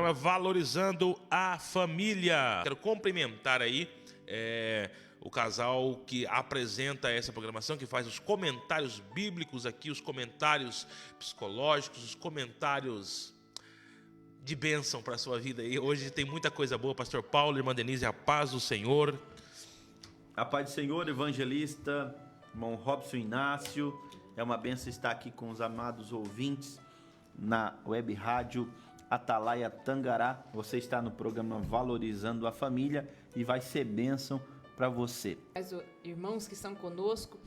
programa Valorizando a Família. Quero cumprimentar aí o casal que apresenta essa programação, que faz os comentários bíblicos aqui, os comentários psicológicos, os comentários de bênção para a sua vida. E hoje tem muita coisa boa. Pastor Paulo, irmã Denise, a paz do Senhor. A paz do Senhor, evangelista, irmão Robson Inácio. É uma bênção estar aqui com os amados ouvintes na web rádio Atalaia Tangará. Você está no programa Valorizando a Família e vai ser bênção para você. Irmãos que estão conosco,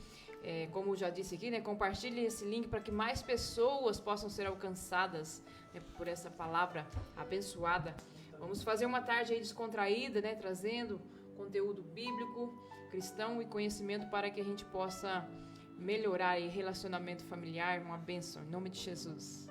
como já disse aqui, compartilhe esse link para que mais pessoas possam ser alcançadas por essa palavra abençoada. Vamos fazer uma tarde aí descontraída, trazendo conteúdo bíblico, cristão e conhecimento para que a gente possa melhorar o relacionamento familiar, uma bênção, em nome de Jesus.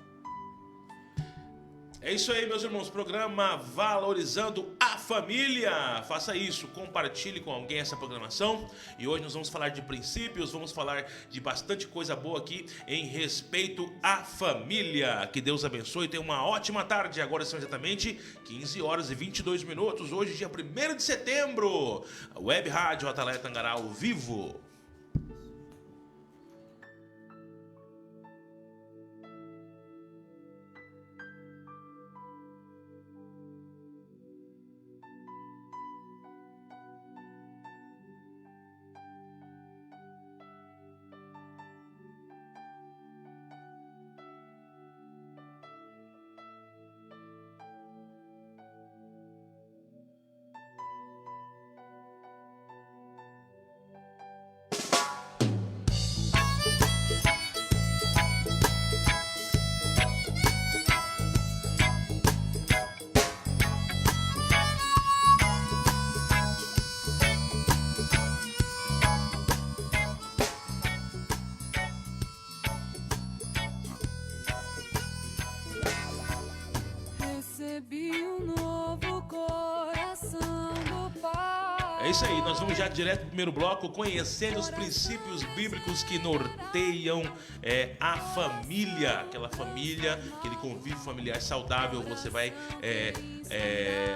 É isso aí, meus irmãos, programa Valorizando a Família. Faça isso, compartilhe com alguém essa programação. E hoje nós vamos falar de princípios, vamos falar de bastante coisa boa aqui em respeito à família. Que Deus abençoe, tenha uma ótima tarde. Agora são exatamente 15 horas e 22 minutos. Hoje, dia 1º de setembro, Web Rádio Atalaia Tangará ao vivo. É isso aí, nós vamos já direto para o primeiro bloco, conhecendo os princípios bíblicos que norteiam a família, aquela família, aquele convívio familiar saudável. Você vai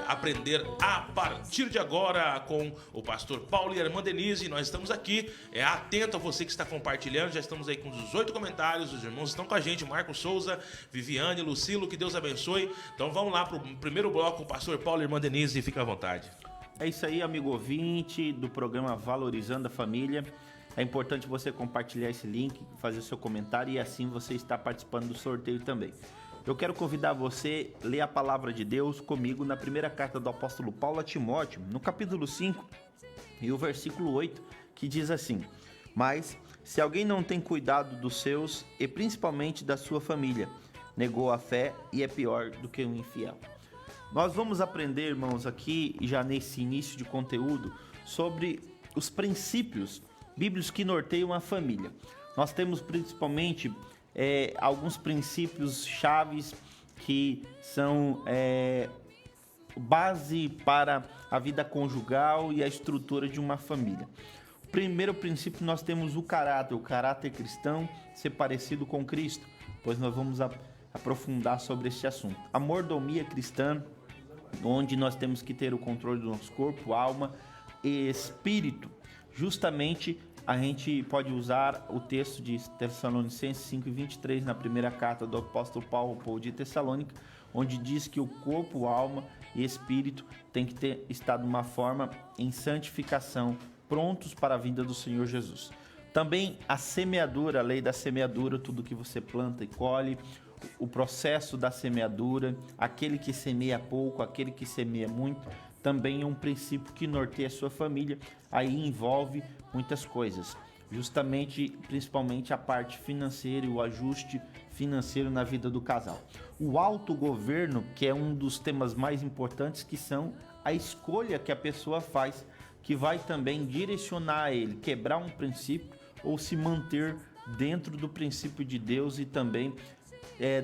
aprender a partir de agora com o pastor Paulo e a irmã Denise. Nós estamos aqui, atento a você que está compartilhando, já estamos aí com 18 comentários, os irmãos estão com a gente, Marcos Souza, Viviane, Lucilo, que Deus abençoe. Então vamos lá para o primeiro bloco, o pastor Paulo e a irmã Denise, fica à vontade. É isso aí, amigo ouvinte do programa Valorizando a Família. É importante você compartilhar esse link, fazer o seu comentário e assim você está participando do sorteio também. Eu quero convidar você a ler a palavra de Deus comigo na primeira carta do apóstolo Paulo a Timóteo, no capítulo 5 e o versículo 8, que diz assim: Mas, se alguém não tem cuidado dos seus e principalmente da sua família, negou a fé e é pior do que um infiel. Nós vamos aprender, irmãos, aqui, já nesse início de conteúdo, sobre os princípios bíblicos que norteiam a família. Nós temos principalmente alguns princípios chaves que são base para a vida conjugal e a estrutura de uma família. O primeiro princípio, nós temos o caráter cristão, ser parecido com Cristo, pois nós vamos aprofundar sobre este assunto. A mordomia cristã, onde nós temos que ter o controle do nosso corpo, alma e espírito. Justamente a gente pode usar o texto de Tessalonicenses 5:23 na primeira carta do apóstolo Paulo ao povo de Tessalônica, onde diz que o corpo, alma e espírito tem que estar de uma forma em santificação, prontos para a vinda do Senhor Jesus. Também a semeadura, a lei da semeadura, tudo que você planta e colhe, o processo da semeadura, aquele que semeia pouco, aquele que semeia muito, também é um princípio que norteia a sua família. Aí envolve muitas coisas, principalmente a parte financeira e o ajuste financeiro na vida do casal. O autogoverno, que é um dos temas mais importantes, que são a escolha que a pessoa faz, que vai também direcionar ele, quebrar um princípio ou se manter dentro do princípio de Deus e também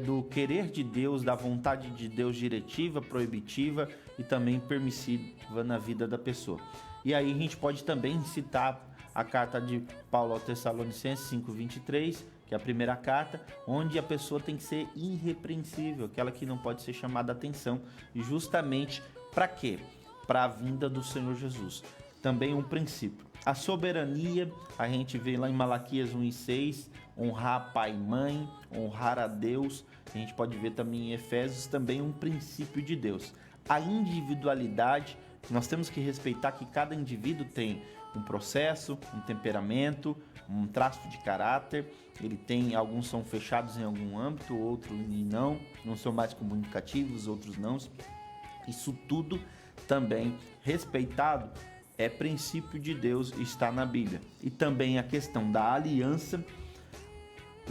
do querer de Deus, da vontade de Deus diretiva, proibitiva e também permissiva na vida da pessoa. E aí a gente pode também citar a carta de Paulo aos Tessalonicenses 5:23, que é a primeira carta, onde a pessoa tem que ser irrepreensível, aquela que não pode ser chamada a atenção, justamente para quê? Para a vinda do Senhor Jesus. Também um princípio. A soberania, a gente vê lá em Malaquias 1:6, honrar pai e mãe, honrar a Deus. A gente pode ver também em Efésios, também um princípio de Deus. A individualidade, nós temos que respeitar que cada indivíduo tem um processo, um temperamento, um traço de caráter. Ele tem, alguns são fechados em algum âmbito, outros não são mais comunicativos, outros não. Isso tudo também respeitado é princípio de Deus, está na Bíblia. E também a questão da aliança,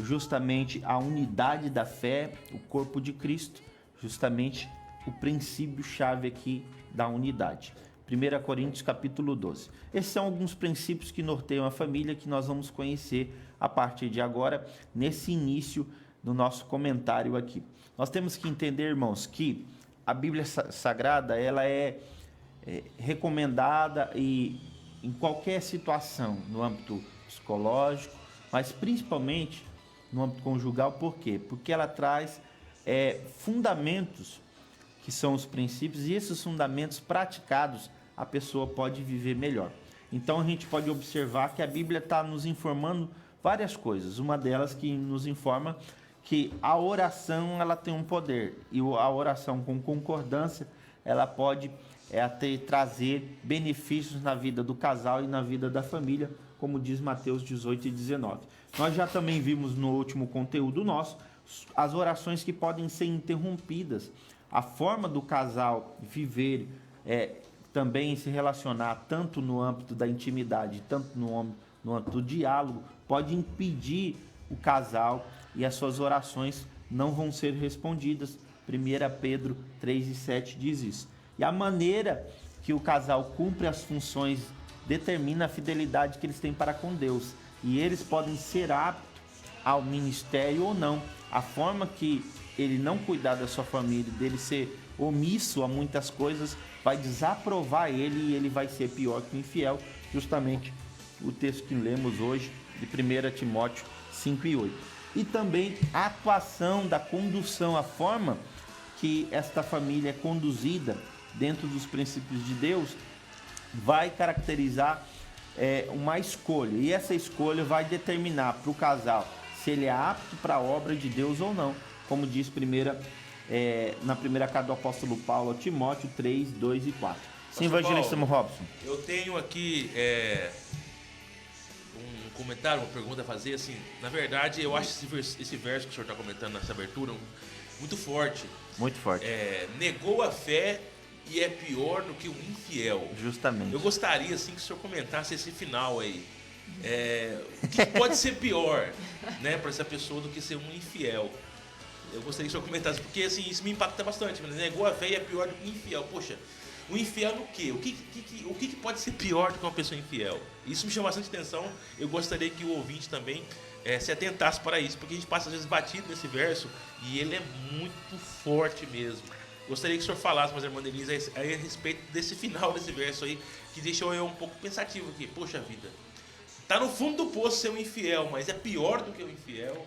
justamente a unidade da fé, o corpo de Cristo, justamente o princípio-chave aqui da unidade. 1 Coríntios capítulo 12. Esses são alguns princípios que norteiam a família que nós vamos conhecer a partir de agora, nesse início do nosso comentário aqui. Nós temos que entender, irmãos, que a Bíblia Sagrada ela é recomendada e em qualquer situação, no âmbito psicológico, mas principalmente no âmbito conjugal. Por quê? Porque ela traz fundamentos que são os princípios, e esses fundamentos praticados a pessoa pode viver melhor. Então a gente pode observar que a Bíblia está nos informando várias coisas. Uma delas que nos informa que a oração ela tem um poder, e a oração com concordância ela pode trazer benefícios na vida do casal e na vida da família, como diz Mateus 18:19. Nós já também vimos no último conteúdo nosso as orações que podem ser interrompidas, a forma do casal viver, também se relacionar tanto no âmbito da intimidade, tanto no âmbito do diálogo, pode impedir o casal e as suas orações não vão ser respondidas. 1 Pedro 3:7 diz isso. E a maneira que o casal cumpre as funções determina a fidelidade que eles têm para com Deus. E eles podem ser aptos ao ministério ou não. A forma que ele não cuidar da sua família, dele ser omisso a muitas coisas, vai desaprovar ele e ele vai ser pior que o infiel. Justamente o texto que lemos hoje de 1 Timóteo 5:8. E também a atuação da condução, a forma que esta família é conduzida dentro dos princípios de Deus, vai caracterizar uma escolha. E essa escolha vai determinar para o casal se ele é apto para a obra de Deus ou não, como diz na primeira carta do apóstolo Paulo a Timóteo 3, 2 e 4. Sim, evangelista Robson. Eu tenho aqui um comentário, uma pergunta a fazer. Assim, na verdade, eu acho esse verso que o senhor está comentando nessa abertura muito forte. Muito forte. Negou a fé e é pior do que o infiel. Justamente. Eu gostaria assim, que o senhor comentasse esse final aí. O que pode ser pior, né, para essa pessoa do que ser um infiel? Eu gostaria que o senhor comentasse, porque assim, isso me impacta bastante. Negou a fé e é pior do que o infiel. Poxa, o infiel no quê? O que pode ser pior do que uma pessoa infiel? Isso me chama bastante atenção. Eu gostaria que o ouvinte também se atentasse para isso, porque a gente passa às vezes batido nesse verso e ele é muito forte mesmo. Gostaria que o senhor falasse, mas irmã Denise, a respeito desse final desse verso aí, que deixou eu um pouco pensativo aqui. Poxa vida, tá no fundo do poço ser um infiel, mas é pior do que o infiel,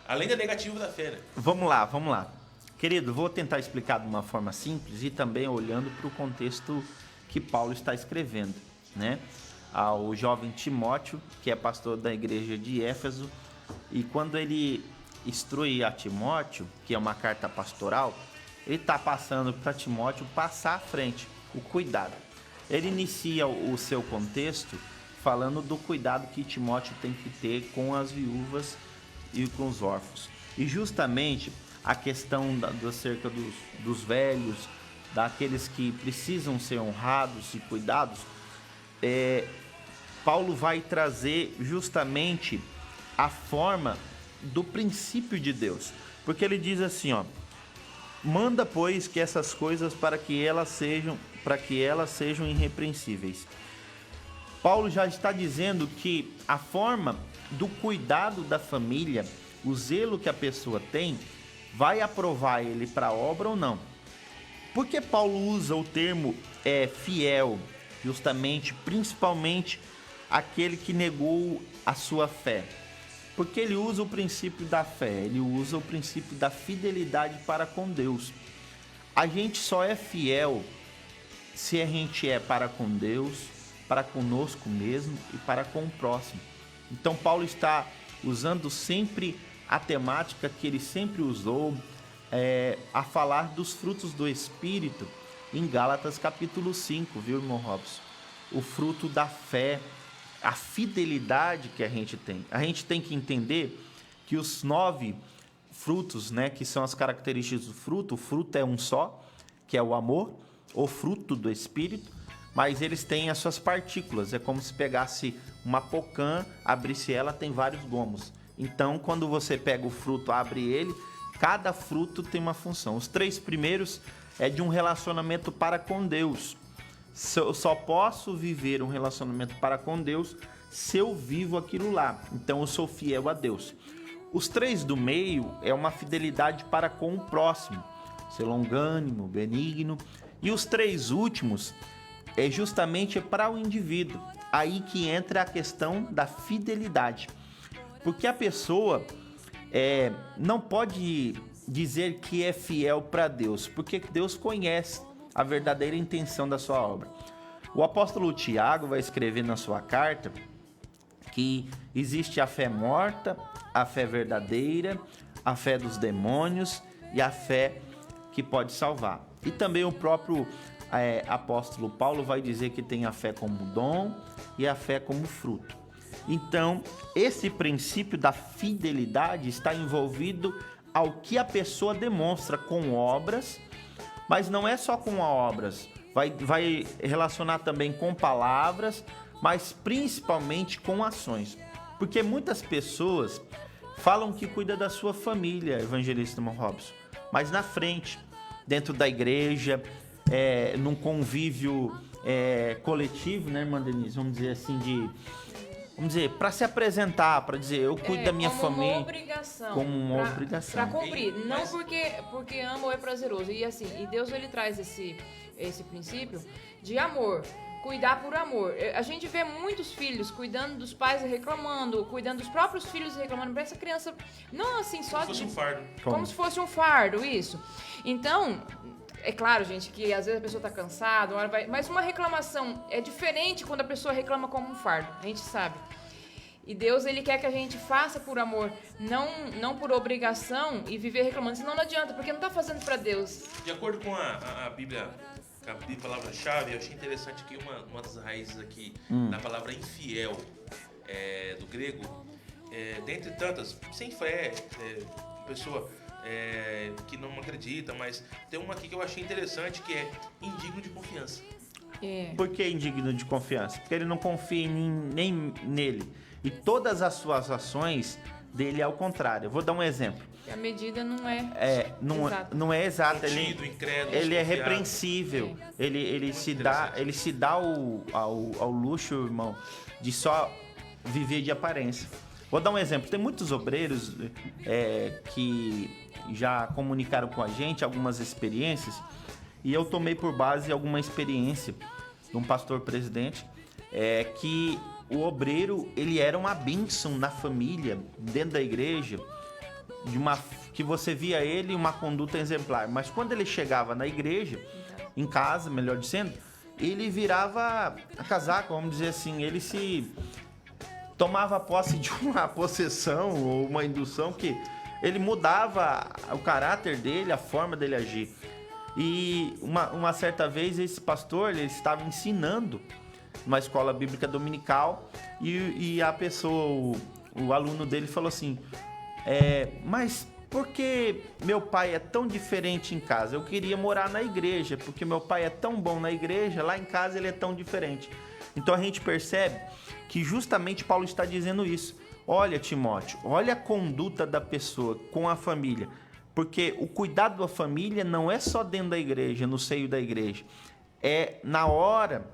além da negativa da fé, né? Vamos lá. Querido, vou tentar explicar de uma forma simples e também olhando para o contexto que Paulo está escrevendo, né? Ao jovem Timóteo, que é pastor da igreja de Éfeso, e quando ele instrui a Timóteo, que é uma carta pastoral, ele está passando para Timóteo passar à frente, o cuidado. Ele inicia o seu contexto falando do cuidado que Timóteo tem que ter com as viúvas e com os órfãos. E justamente a questão acerca dos velhos, daqueles que precisam ser honrados e cuidados, Paulo vai trazer justamente a forma do princípio de Deus. Porque ele diz assim, manda, pois, que essas coisas para que elas sejam irrepreensíveis. Paulo já está dizendo que a forma do cuidado da família, o zelo que a pessoa tem, vai aprovar ele para a obra ou não. Por que Paulo usa o termo fiel? Justamente, principalmente, aquele que negou a sua fé. Porque ele usa o princípio da fé, ele usa o princípio da fidelidade para com Deus. A gente só é fiel se a gente é para com Deus, para conosco mesmo e para com o próximo. Então Paulo está usando sempre a temática que ele sempre usou a falar dos frutos do Espírito em Gálatas capítulo 5, viu, irmão Robson? O fruto da fé, a fidelidade que a gente tem. A gente tem que entender que os 9 frutos, né, que são as características do fruto, o fruto é um só, que é o amor, o fruto do Espírito, mas eles têm as suas partículas. É como se pegasse uma pocã, abrisse ela, tem vários gomos. Então, quando você pega o fruto, abre ele, cada fruto tem uma função. Os 3 primeiros é de um relacionamento para com Deus. Eu só posso viver um relacionamento para com Deus se eu vivo aquilo lá. Então, eu sou fiel a Deus. Os 3 do meio é uma fidelidade para com o próximo. Ser longânimo, benigno. E os 3 últimos é justamente para o indivíduo. Aí que entra a questão da fidelidade. Porque a pessoa não pode dizer que é fiel para Deus, porque Deus conhece a verdadeira intenção da sua obra. O apóstolo Tiago vai escrever na sua carta que existe a fé morta, a fé verdadeira, a fé dos demônios e a fé que pode salvar. E também o próprio apóstolo Paulo vai dizer que tem a fé como dom e a fé como fruto. Então, esse princípio da fidelidade está envolvido ao que a pessoa demonstra com obras, mas não é só com obras, vai relacionar também com palavras, mas principalmente com ações. Porque muitas pessoas falam que cuida da sua família, evangelista irmão Robson, mas na frente, dentro da igreja, num convívio coletivo, né, irmã Denise? Vamos dizer assim, para se apresentar, para dizer, eu cuido da minha família. Como uma obrigação. Para cumprir. Não porque amo ou é prazeroso. E assim, e Deus ele traz esse princípio de amor. Cuidar por amor. A gente vê muitos filhos cuidando dos pais e reclamando, cuidando dos próprios filhos e reclamando para essa criança. Não assim, só como se fosse um fardo. Como se fosse um fardo, isso. Então, é claro, gente, que às vezes a pessoa tá cansada, mas uma reclamação é diferente quando a pessoa reclama como um fardo, a gente sabe. E Deus, ele quer que a gente faça por amor, não por obrigação e viver reclamando, senão não adianta, porque não tá fazendo para Deus. De acordo com a Bíblia, a palavra-chave, eu achei interessante aqui uma das raízes aqui da palavra infiel, do grego, dentre tantas, sem fé, pessoa que não acredita, mas tem uma aqui que eu achei interessante, que é indigno de confiança. Por que indigno de confiança? Porque ele não confia nem nele. E todas as suas ações dele é ao contrário. Eu vou dar um exemplo. A medida não é exata. Não é exata. Contido, incrédulo, ele é repreensível. Ele se dá ao luxo, irmão, de só viver de aparência. Vou dar um exemplo. Tem muitos obreiros que já comunicaram com a gente algumas experiências, e eu tomei por base alguma experiência de um pastor presidente, que o obreiro, ele era uma bênção na família, dentro da igreja, que você via ele uma conduta exemplar, mas quando ele chegava na igreja, em casa, melhor dizendo, ele virava a casaca, vamos dizer assim, ele se tomava posse de uma possessão ou uma indução que ele mudava o caráter dele, a forma dele agir. E uma certa vez esse pastor, ele estava ensinando numa escola bíblica dominical e a pessoa, o aluno dele falou assim, mas por que meu pai é tão diferente em casa? Eu queria morar na igreja, porque meu pai é tão bom na igreja, lá em casa ele é tão diferente. Então a gente percebe que justamente Paulo está dizendo isso. Olha, Timóteo, olha a conduta da pessoa com a família. Porque o cuidado da família não é só dentro da igreja, no seio da igreja. É na hora,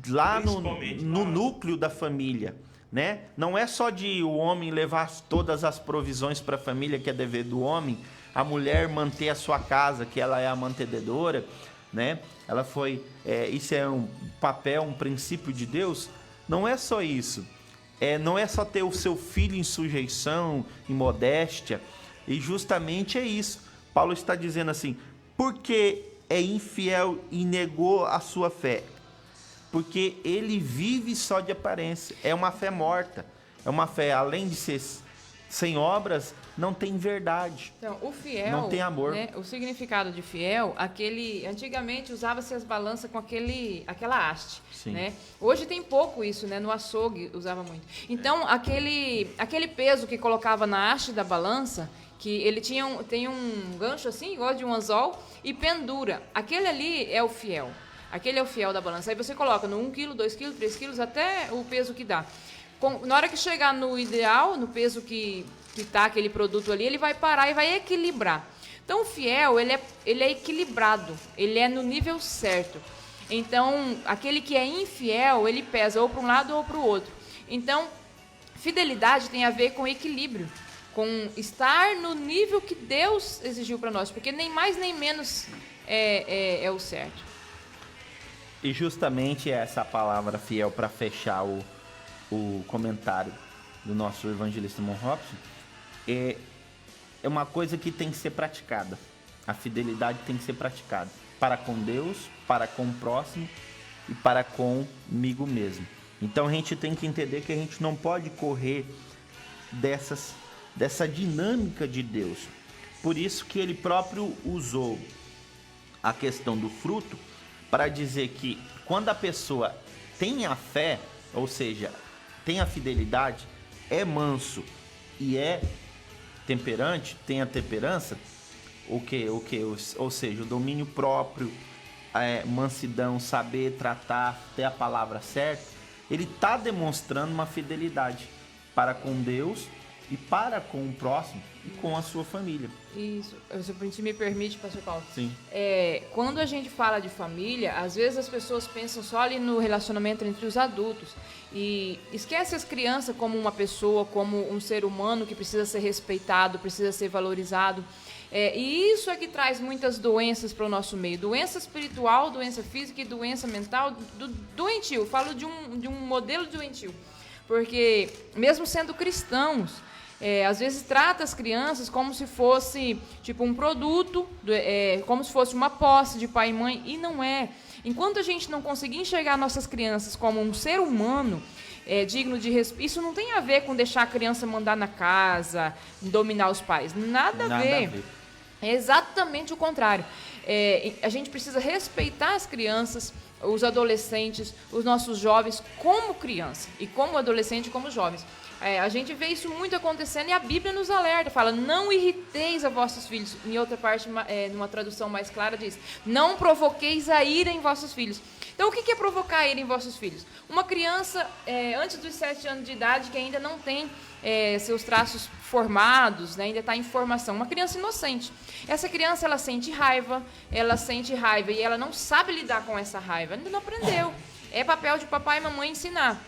lá no núcleo da família, né? Não é só de o homem levar todas as provisões para a família, que é dever do homem, a mulher manter a sua casa, que ela é a mantenedora, né? Ela foi, isso é um papel, um princípio de Deus. Não é só isso. não é só ter o seu filho em sujeição, em modéstia, e justamente é isso. Paulo está dizendo assim, porque é infiel e negou a sua fé? Porque ele vive só de aparência, é uma fé morta, é uma fé, além de ser sem obras, não tem verdade. Então, o fiel, não tem amor. Né, o significado de fiel, antigamente usava-se as balanças com aquela haste, né? Hoje tem pouco isso, né? No açougue usava muito. Então, aquele peso que colocava na haste da balança, que ele tem um gancho assim, igual de um anzol, e pendura. Aquele ali é o fiel. Aquele é o fiel da balança. Aí você coloca no 1 kg, 2 kg, 3 kg, até o peso que dá. Na hora que chegar no ideal, no peso que tá aquele produto ali, ele vai parar e vai equilibrar. Então, o fiel, ele é equilibrado, ele é no nível certo. Então, aquele que é infiel, ele pesa ou para um lado ou para o outro. Então, fidelidade tem a ver com equilíbrio, com estar no nível que Deus exigiu para nós, porque nem mais nem menos é o certo. E justamente essa palavra fiel para fechar o comentário do nosso evangelista Mon Robson é uma coisa que tem que ser praticada. A fidelidade tem que ser praticada para com Deus, para com o próximo e para comigo mesmo. Então a gente tem que entender que a gente não pode correr dessa dinâmica de Deus. Por isso que ele próprio usou a questão do fruto para dizer que quando a pessoa tem a fé, ou seja, tem a fidelidade, é manso e é temperante, tem a temperança, ou seja, o domínio próprio, mansidão, saber tratar, ter a palavra certa, ele está demonstrando uma fidelidade para com Deus e para com o próximo e com a sua família. Isso. Se me permite, pastor Paulo. Sim. Quando a gente fala de família, às vezes as pessoas pensam só ali no relacionamento entre os adultos e esquece as crianças como uma pessoa, como um ser humano que precisa ser respeitado, precisa ser valorizado. E isso é que traz muitas doenças para o nosso meio. Doença espiritual, doença física e doença mental, doentio. Falo de um modelo doentio. Porque, mesmo sendo cristãos, às vezes trata as crianças como se fosse tipo um produto, como se fosse uma posse de pai e mãe, e não é. Enquanto a gente não conseguir enxergar nossas crianças como um ser humano digno de respeito, isso não tem a ver com deixar a criança mandar na casa, dominar os pais. Nada a ver. É exatamente o contrário. A gente precisa respeitar as crianças, os adolescentes, os nossos jovens como criança, e como adolescente e como jovens. A gente vê isso muito acontecendo e a Bíblia nos alerta, fala, não irriteis a vossos filhos. Em outra parte, numa tradução mais clara, diz, não provoqueis a ira em vossos filhos. Então, o que é provocar a ira em vossos filhos? Uma criança, antes dos 7 anos de idade, que ainda não tem seus traços formados, né, ainda está em formação, uma criança inocente. Essa criança, ela sente raiva e ela não sabe lidar com essa raiva, ainda não aprendeu. É papel de papai e mamãe ensinar.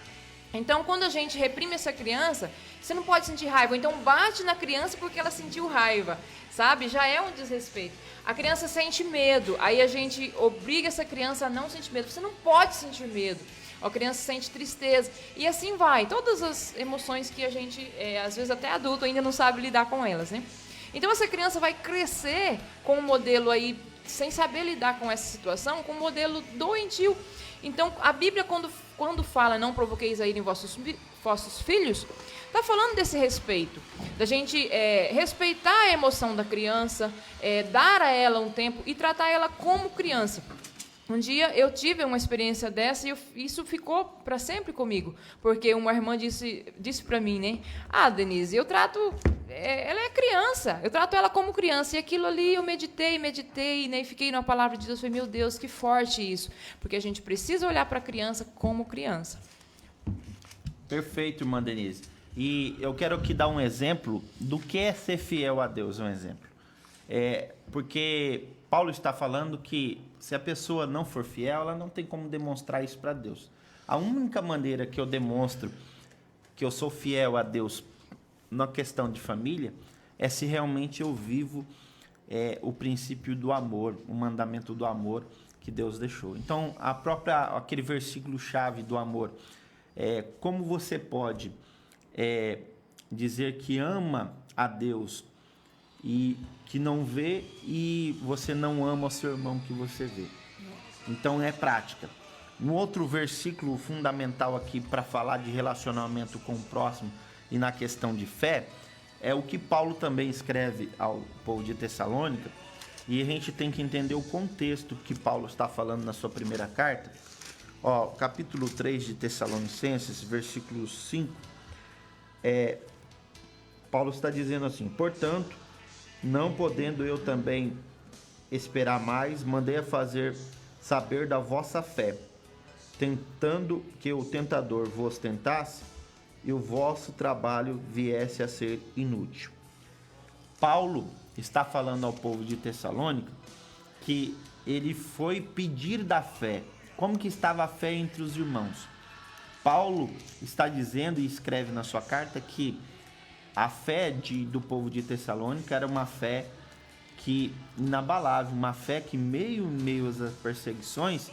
Então, quando a gente reprime essa criança, você não pode sentir raiva. Então, bate na criança porque ela sentiu raiva, sabe? Já é um desrespeito. A criança sente medo, aí a gente obriga essa criança a não sentir medo. Você não pode sentir medo. A criança sente tristeza. E assim vai. Todas as emoções que a gente, às vezes até adulto, ainda não sabe lidar com elas, né? Então, essa criança vai crescer com um modelo aí, sem saber lidar com essa situação, com um modelo doentio. Então, a Bíblia, quando fala não provoqueis a ira em vossos filhos, está falando desse respeito, da gente respeitar a emoção da criança, dar a ela um tempo e tratar ela como criança. Um dia eu tive uma experiência dessa e isso ficou para sempre comigo, porque uma irmã disse para mim, né? Ah, Denise, eu trato... ela é criança, eu trato ela como criança. E aquilo ali eu meditei, né? E fiquei na palavra de Deus. Falei, meu Deus, que forte isso. Porque a gente precisa olhar para a criança como criança. Perfeito, irmã Denise. E eu quero aqui dar um exemplo do que é ser fiel a Deus, um exemplo. Porque Paulo está falando que se a pessoa não for fiel, ela não tem como demonstrar isso para Deus. A única maneira que eu demonstro que eu sou fiel a Deus na questão de família é se realmente eu vivo o princípio do amor, o mandamento do amor que Deus deixou. Então, aquele versículo chave do amor, Como você pode dizer que ama a Deus e que não vê, e você não ama o seu irmão que você vê? Então é prática. Um outro versículo fundamental aqui para falar de relacionamento com o próximo e na questão de fé é o que Paulo também escreve ao povo de Tessalônica, e a gente tem que entender o contexto que Paulo está falando na sua primeira carta. Capítulo 3 de Tessalonicenses, versículo 5, Paulo está dizendo assim: portanto, não podendo eu também esperar mais, mandei a fazer saber da vossa fé, tentando que o tentador vos tentasse e o vosso trabalho viesse a ser inútil. Paulo está falando ao povo de Tessalônica que ele foi pedir da fé. Como que estava a fé entre os irmãos? Paulo está dizendo e escreve na sua carta que a fé do povo de Tessalônica era uma fé que inabalável, uma fé que meio às perseguições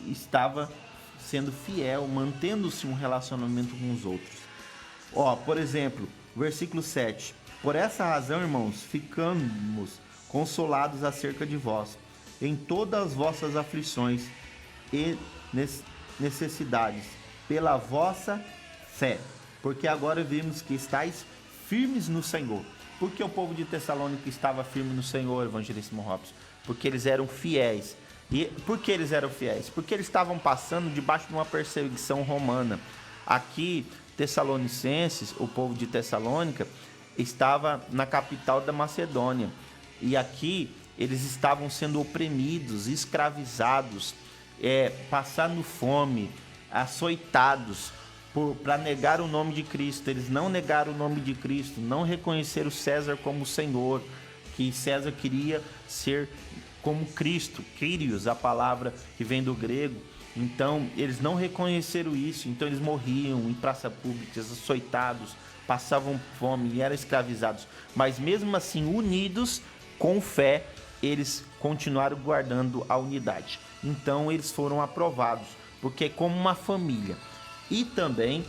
estava sendo fiel, mantendo-se um relacionamento com os outros. Por exemplo, versículo 7. Por essa razão, irmãos, ficamos consolados acerca de vós, em todas as vossas aflições e necessidades, pela vossa fé, porque agora vimos que estáis firmes no Senhor. Por que o povo de Tessalônica estava firme no Senhor, evangelista Robson? Porque eles eram fiéis. E por que eles eram fiéis? Porque eles estavam passando debaixo de uma perseguição romana. Aqui, Tessalonicenses, o povo de Tessalônica, estava na capital da Macedônia. E aqui eles estavam sendo oprimidos, escravizados, passando fome, açoitados, para negar o nome de Cristo. Eles não negaram o nome de Cristo, não reconheceram César como Senhor, que César queria ser como Cristo, Kyrios, a palavra que vem do grego. Então, eles não reconheceram isso, então eles morriam em praças públicas, açoitados, passavam fome e eram escravizados. Mas mesmo assim, unidos, com fé, eles continuaram guardando a unidade. Então, eles foram aprovados, porque é como uma família. E também,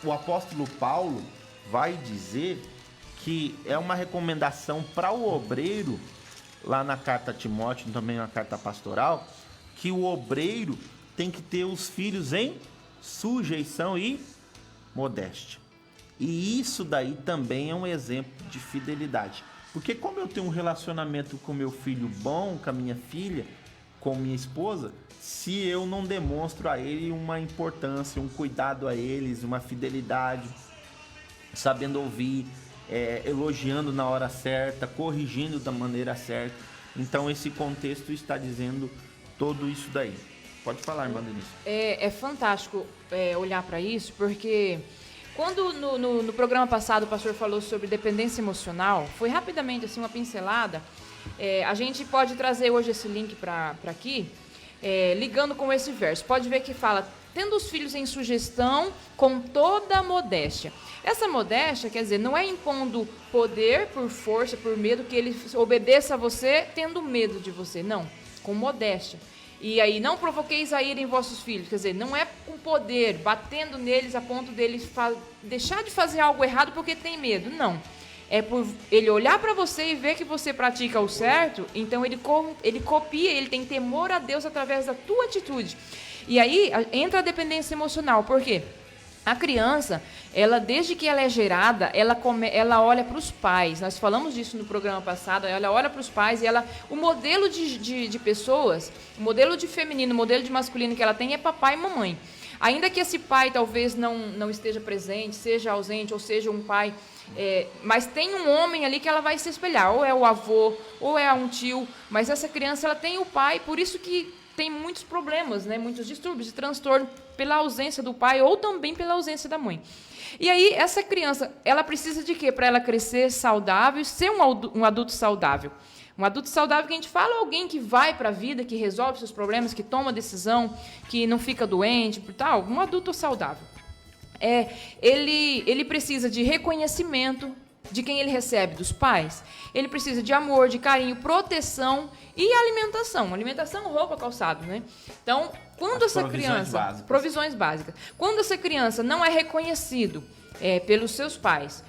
o apóstolo Paulo vai dizer que é uma recomendação para o obreiro, lá na carta a Timóteo, também na carta pastoral, que o obreiro tem que ter os filhos em sujeição e modéstia. E isso daí também é um exemplo de fidelidade. Porque como eu tenho um relacionamento com meu filho bom, com a minha filha, com minha esposa, se eu não demonstro a ele uma importância, um cuidado a eles, uma fidelidade, sabendo ouvir, elogiando na hora certa, corrigindo da maneira certa. Então esse contexto está dizendo tudo isso daí. Pode falar, irmã Denise. É fantástico olhar para isso, porque quando no programa passado o pastor falou sobre dependência emocional, foi rapidamente assim uma pincelada. A gente pode trazer hoje esse link para aqui, ligando com esse verso. Pode ver que fala: tendo os filhos em sujeição com toda a modéstia. Essa modéstia, quer dizer, não é impondo poder por força, por medo, que ele obedeça a você tendo medo de você. Não, com modéstia. E aí, não provoqueis a ira em vossos filhos. Quer dizer, não é com poder, batendo neles a ponto deles deixar de fazer algo errado porque tem medo. Não. É por ele olhar para você e ver que você pratica o certo, então ele copia, ele tem temor a Deus através da tua atitude. E aí entra a dependência emocional. Por quê? A criança, ela, desde que ela é gerada, ela olha para os pais. Nós falamos disso no programa passado. Ela olha para os pais e o modelo de pessoas, o modelo de feminino, o modelo de masculino que ela tem é papai e mamãe. Ainda que esse pai talvez não esteja presente, seja ausente, ou seja um pai, mas tem um homem ali que ela vai se espelhar. Ou é o avô, ou é um tio. Mas essa criança, ela tem o pai, por isso que tem muitos problemas, né? Muitos distúrbios e transtorno pela ausência do pai ou também pela ausência da mãe. E aí, essa criança, ela precisa de quê? Para ela crescer saudável, ser um adulto saudável. Um adulto saudável que a gente fala é alguém que vai para a vida, que resolve seus problemas, que toma decisão, que não fica doente, tal. Um adulto saudável. Ele precisa de reconhecimento, de quem ele recebe? Dos pais. Ele precisa de amor, de carinho, proteção e alimentação. Alimentação, roupa, calçado, né? Então, quando essa criança... Provisões básicas. Quando essa criança não é reconhecido pelos seus pais,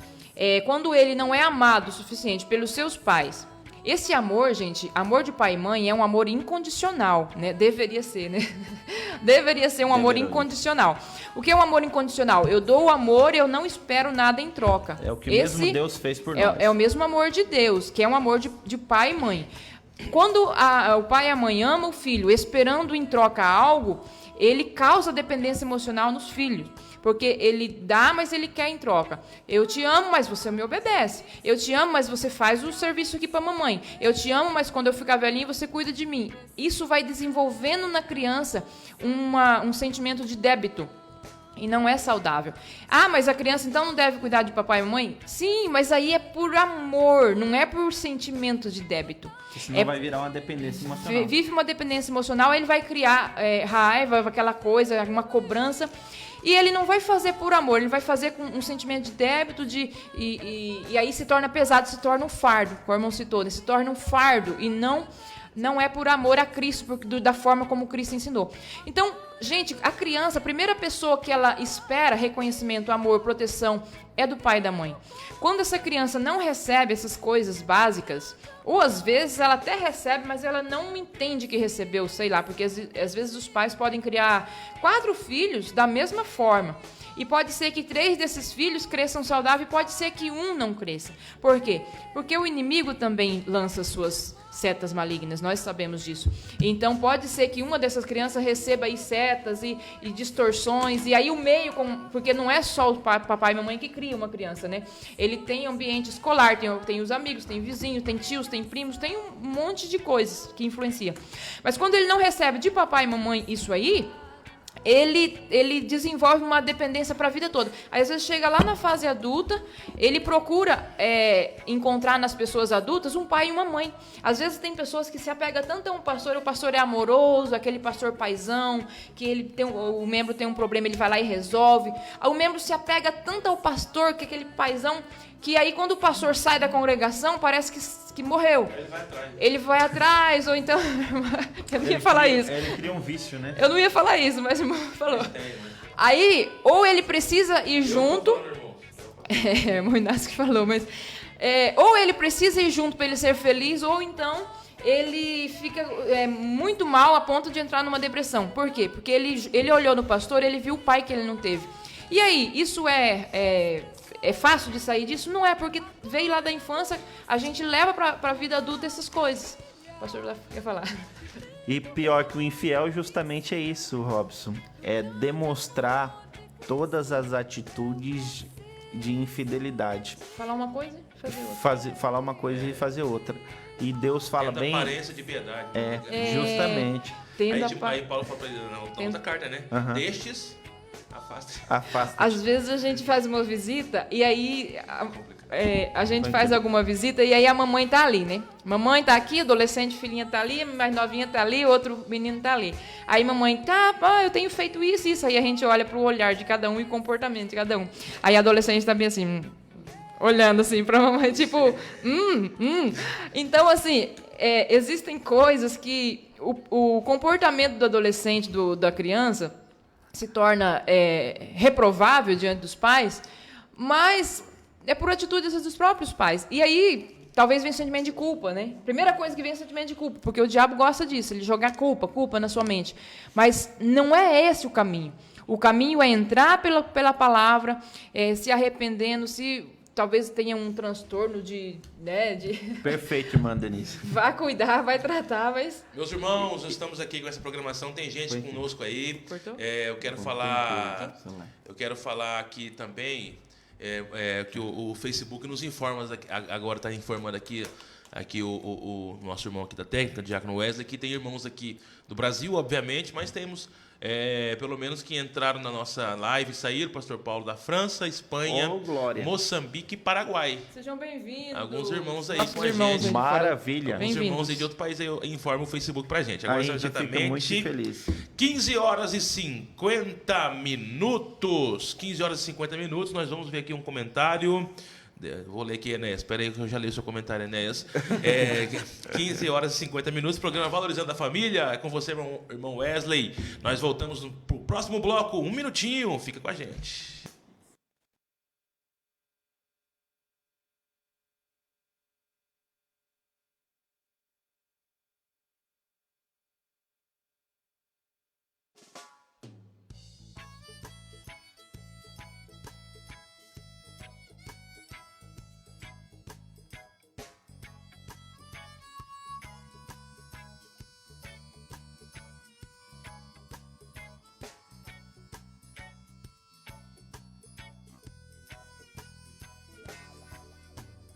quando ele não é amado o suficiente pelos seus pais, esse amor, gente, amor de pai e mãe é um amor incondicional, né? Deveria ser, né? Deveria ser um amor incondicional. O que é um amor incondicional? Eu dou o amor e eu não espero nada em troca. É o que mesmo Deus fez por nós. É o mesmo amor de Deus, que é um amor de pai e mãe. Quando o pai e a mãe amam o filho esperando em troca algo, ele causa dependência emocional nos filhos. Porque ele dá, mas ele quer em troca. Eu te amo, mas você me obedece. Eu te amo, mas você faz o serviço aqui para a mamãe. Eu te amo, mas quando eu ficar velhinho, você cuida de mim. Isso vai desenvolvendo na criança um sentimento de débito. E não é saudável. Ah, mas a criança então não deve cuidar de papai e mamãe? Sim, mas aí é por amor, não é por sentimento de débito. Porque senão vai virar uma dependência emocional. Vive uma dependência emocional, ele vai criar raiva, aquela coisa, uma cobrança. E ele não vai fazer por amor, ele vai fazer com um sentimento de débito, e aí se torna pesado, se torna um fardo, como o irmão citou, né? Se torna um fardo e não é por amor a Cristo, da forma como Cristo ensinou. Então, gente, a criança, a primeira pessoa que ela espera reconhecimento, amor, proteção, é do pai e da mãe. Quando essa criança não recebe essas coisas básicas, ou às vezes ela até recebe, mas ela não entende que recebeu, sei lá, porque às vezes os pais podem criar 4 filhos da mesma forma. E pode ser que 3 desses filhos cresçam saudáveis e pode ser que um não cresça. Por quê? Porque o inimigo também lança suas setas malignas, nós sabemos disso. Então pode ser que uma dessas crianças receba aí setas e distorções, e aí o meio, porque não é só o papai e mamãe que cria uma criança, né? Ele tem ambiente escolar, tem os amigos, tem vizinhos, tem tios, tem primos, tem um monte de coisas que influencia. Mas quando ele não recebe de papai e mamãe isso aí, ele desenvolve uma dependência para a vida toda. Aí, às vezes chega lá na fase adulta, ele procura encontrar nas pessoas adultas um pai e uma mãe. Às vezes tem pessoas que se apegam tanto a um pastor, o pastor é amoroso, aquele pastor paizão, que o membro tem um problema, ele vai lá e resolve. O membro se apega tanto ao pastor, que aquele paizão, que aí quando o pastor sai da congregação, parece que morreu. Ele vai atrás, ou então... eu não ia falar isso. Ele cria um vício, né? Eu não ia falar isso, mas o irmão falou. Aí, ou ele precisa ir junto... o irmão Inácio que falou, mas... ou ele precisa ir junto para ele ser feliz, ou então ele fica muito mal a ponto de entrar numa depressão. Por quê? Porque ele olhou no pastor, ele viu o pai que ele não teve. E aí, isso é fácil de sair disso? Não é, porque veio lá da infância, a gente leva para a vida adulta essas coisas. O pastor quer falar. E pior que o infiel justamente é isso, Robson. É demonstrar todas as atitudes de infidelidade. Falar uma coisa e fazer outra. Falar uma coisa e fazer outra. E Deus fala bem... aparência de piedade. Justamente. Aí Paulo fala pra ele, na outra carta, né? Uhum. Destes... Afasta. Às vezes a gente faz uma visita e aí a gente faz alguma visita e aí a mamãe tá ali, né? Mamãe tá aqui, adolescente, filhinha tá ali, mais novinha tá ali, outro menino tá ali. Aí mamãe, eu tenho feito isso. Aí a gente olha pro olhar de cada um e o comportamento de cada um. Aí a adolescente tá bem assim, olhando assim pra mamãe, tipo, Então, assim, existem coisas que o comportamento do adolescente, da criança, se torna reprovável diante dos pais, mas é por atitudes dos próprios pais. E aí, talvez venha o sentimento de culpa, né? Primeira coisa que vem é o sentimento de culpa, porque o diabo gosta disso, ele jogar culpa na sua mente. Mas não é esse o caminho. O caminho é entrar pela palavra, se arrependendo, talvez tenha um transtorno de... Perfeito, irmã Denise. Vai cuidar, vai tratar, mas... Meus irmãos, estamos aqui com essa programação, tem gente conosco aí. Eu quero falar aqui também que o Facebook nos informa, agora está informando aqui o nosso irmão aqui da técnica, o Diácono Wesley, que tem irmãos aqui do Brasil, obviamente, mas temos... pelo menos que entraram na nossa live, saíram, pastor Paulo da França, Espanha, Moçambique e Paraguai. Sejam bem-vindos. Alguns irmãos aí Nossos com a gente. Maravilha. Alguns irmãos aí de outro país informam o Facebook pra gente. Agora a gente exatamente fica muito feliz. 15 horas e 50 minutos. 15 horas e 50 minutos. Nós vamos ver aqui um comentário Vou ler aqui, Enéas. Espera aí que eu já li o seu comentário, Enéas. 15 horas e 50 minutos. Programa Valorizando a Família. É com você, irmão Wesley. Nós voltamos pro próximo bloco. 1 minutinho. Fica com a gente.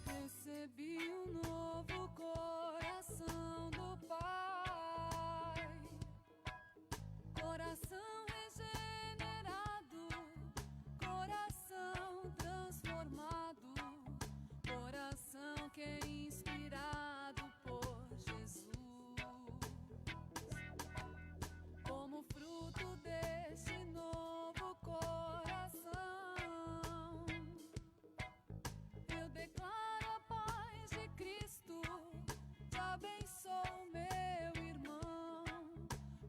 Recebi um novo coração do Pai, coração regenerado, coração transformado, coração que é inspirado por Jesus. Como fruto deste novo coração, eu declaro Cristo, te abençoo, meu irmão.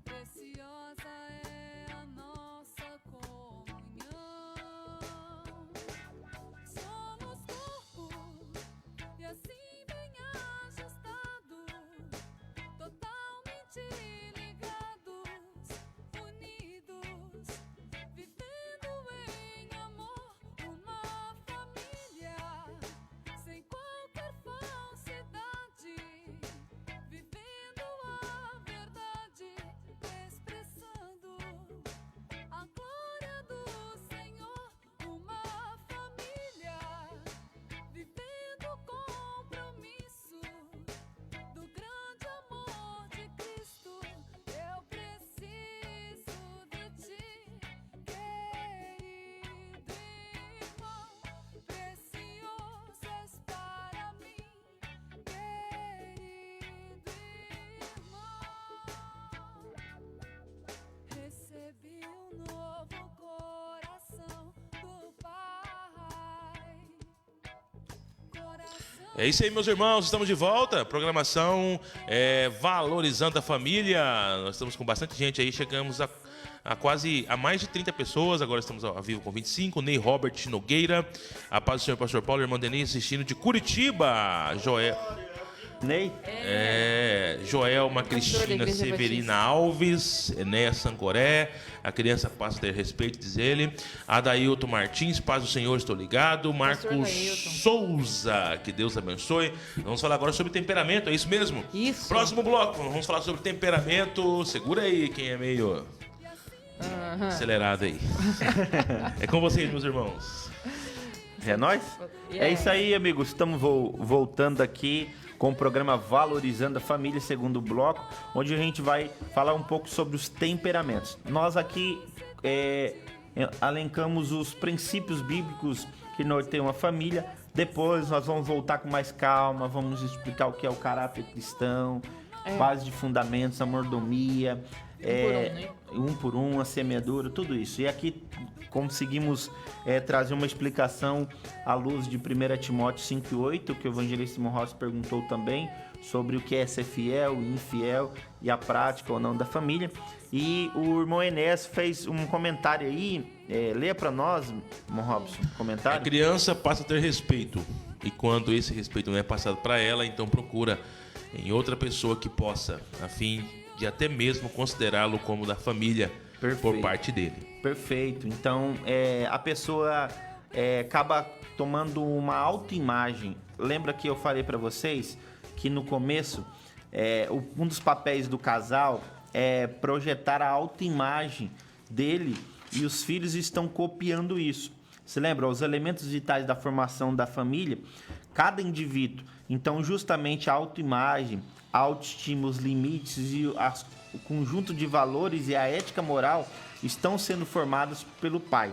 Preciosa é a nossa comunhão. Somos corpo e assim bem ajustado, totalmente ligados, unidos, vivendo em amor, uma família sem qualquer falsidade, vivendo a verdade, expressando a glória do Senhor. Uma família vivendo o compromisso do grande amor de Cristo. Eu preciso de ti, querido irmão, precioso és para mim, querido irmão. Recebi um novo coração do Pai. É isso aí, meus irmãos, estamos de volta. Programação Valorizando a Família. Nós estamos com bastante gente aí, chegamos a mais de 30 pessoas. Agora estamos ao vivo com 25. Ney Robert Nogueira, a paz do Senhor, Pastor Paulo, irmã Denise, assistindo de Curitiba. Ney? Joelma Cristina Severina Alves, Enéas Sancoré, a criança passa a ter respeito, diz ele. Adailton Martins, paz do Senhor, estou ligado. Marcos Souza, que Deus abençoe. Vamos falar agora sobre temperamento, é isso mesmo? Isso. Próximo bloco, vamos falar sobre temperamento. Segura aí quem é meio acelerado aí. É com vocês, meus irmãos. É nóis? É isso aí, amigos. Estamos voltando aqui com o programa Valorizando a Família, segundo bloco, onde a gente vai falar um pouco sobre os temperamentos. Nós aqui elencamos os princípios bíblicos que norteiam a família. Depois nós vamos voltar com mais calma, vamos explicar o que é o caráter cristão, base de fundamentos, a mordomia, um por um, a semeadura, tudo isso. E aqui conseguimos trazer uma explicação à luz de 1 Timóteo 5,8, que o evangelista Simon Rossi perguntou também, sobre o que é ser fiel e infiel e a prática ou não da família. E o irmão Enéas fez um comentário aí, leia para nós, irmão Robson, comentário. A criança passa a ter respeito, e quando esse respeito não é passado para ela, então procura em outra pessoa que possa, a fim de até mesmo considerá-lo como da família. Perfeito. Por parte dele. Perfeito. Então, a pessoa acaba tomando uma autoimagem. Lembra que eu falei para vocês que no começo, um dos papéis do casal é projetar a autoimagem dele, e os filhos estão copiando isso. Você lembra? Os elementos vitais da formação da família, cada indivíduo. Então, justamente a autoimagem, a autoestima, os limites e o conjunto de valores e a ética moral estão sendo formados pelo pai,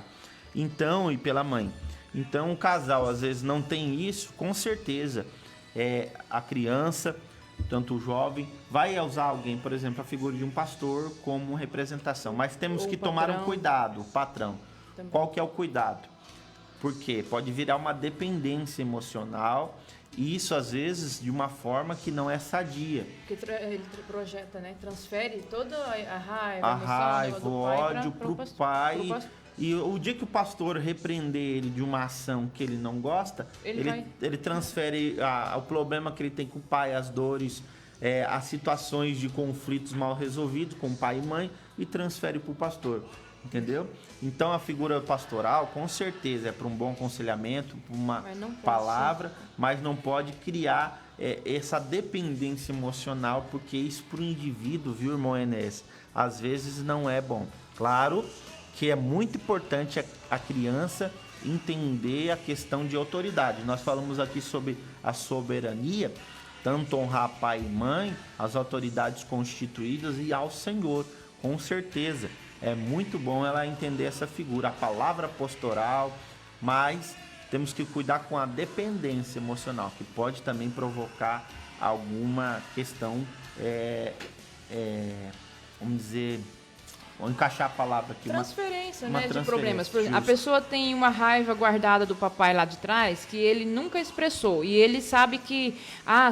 então, e pela mãe. Então, o casal às vezes não tem isso, com certeza a criança, tanto o jovem, vai usar alguém, por exemplo, a figura de um pastor como representação. Mas temos que tomar um cuidado, o patrão. Também. Qual que é o cuidado? Por quê? Pode virar uma dependência emocional e isso, às vezes, de uma forma que não é sadia. Porque ele projeta, né? Transfere toda a raiva, A emoção, raiva, do o pai ódio pro pro pastor. pai. E o dia que o pastor repreender ele de uma ação que ele não gosta, ele transfere o problema que ele tem com o pai, as dores, as situações de conflitos mal resolvidos com pai e mãe e transfere para o pastor. Entendeu? Então a figura pastoral, com certeza, é para um bom aconselhamento, para uma palavra, mas não pode criar essa dependência emocional, porque isso para o indivíduo, viu, irmão Enes, às vezes não é bom. Claro que é muito importante a criança entender a questão de autoridade. Nós falamos aqui sobre a soberania, tanto honrar pai e mãe, as autoridades constituídas e ao Senhor, com certeza. É muito bom ela entender essa figura, a palavra pastoral, mas temos que cuidar com a dependência emocional, que pode também provocar alguma questão, vamos dizer, vou encaixar a palavra aqui. Transferência, uma né, de transferência, problemas. Por exemplo, a justo. pessoa tem uma raiva guardada do papai lá de trás que ele nunca expressou. E ele sabe que,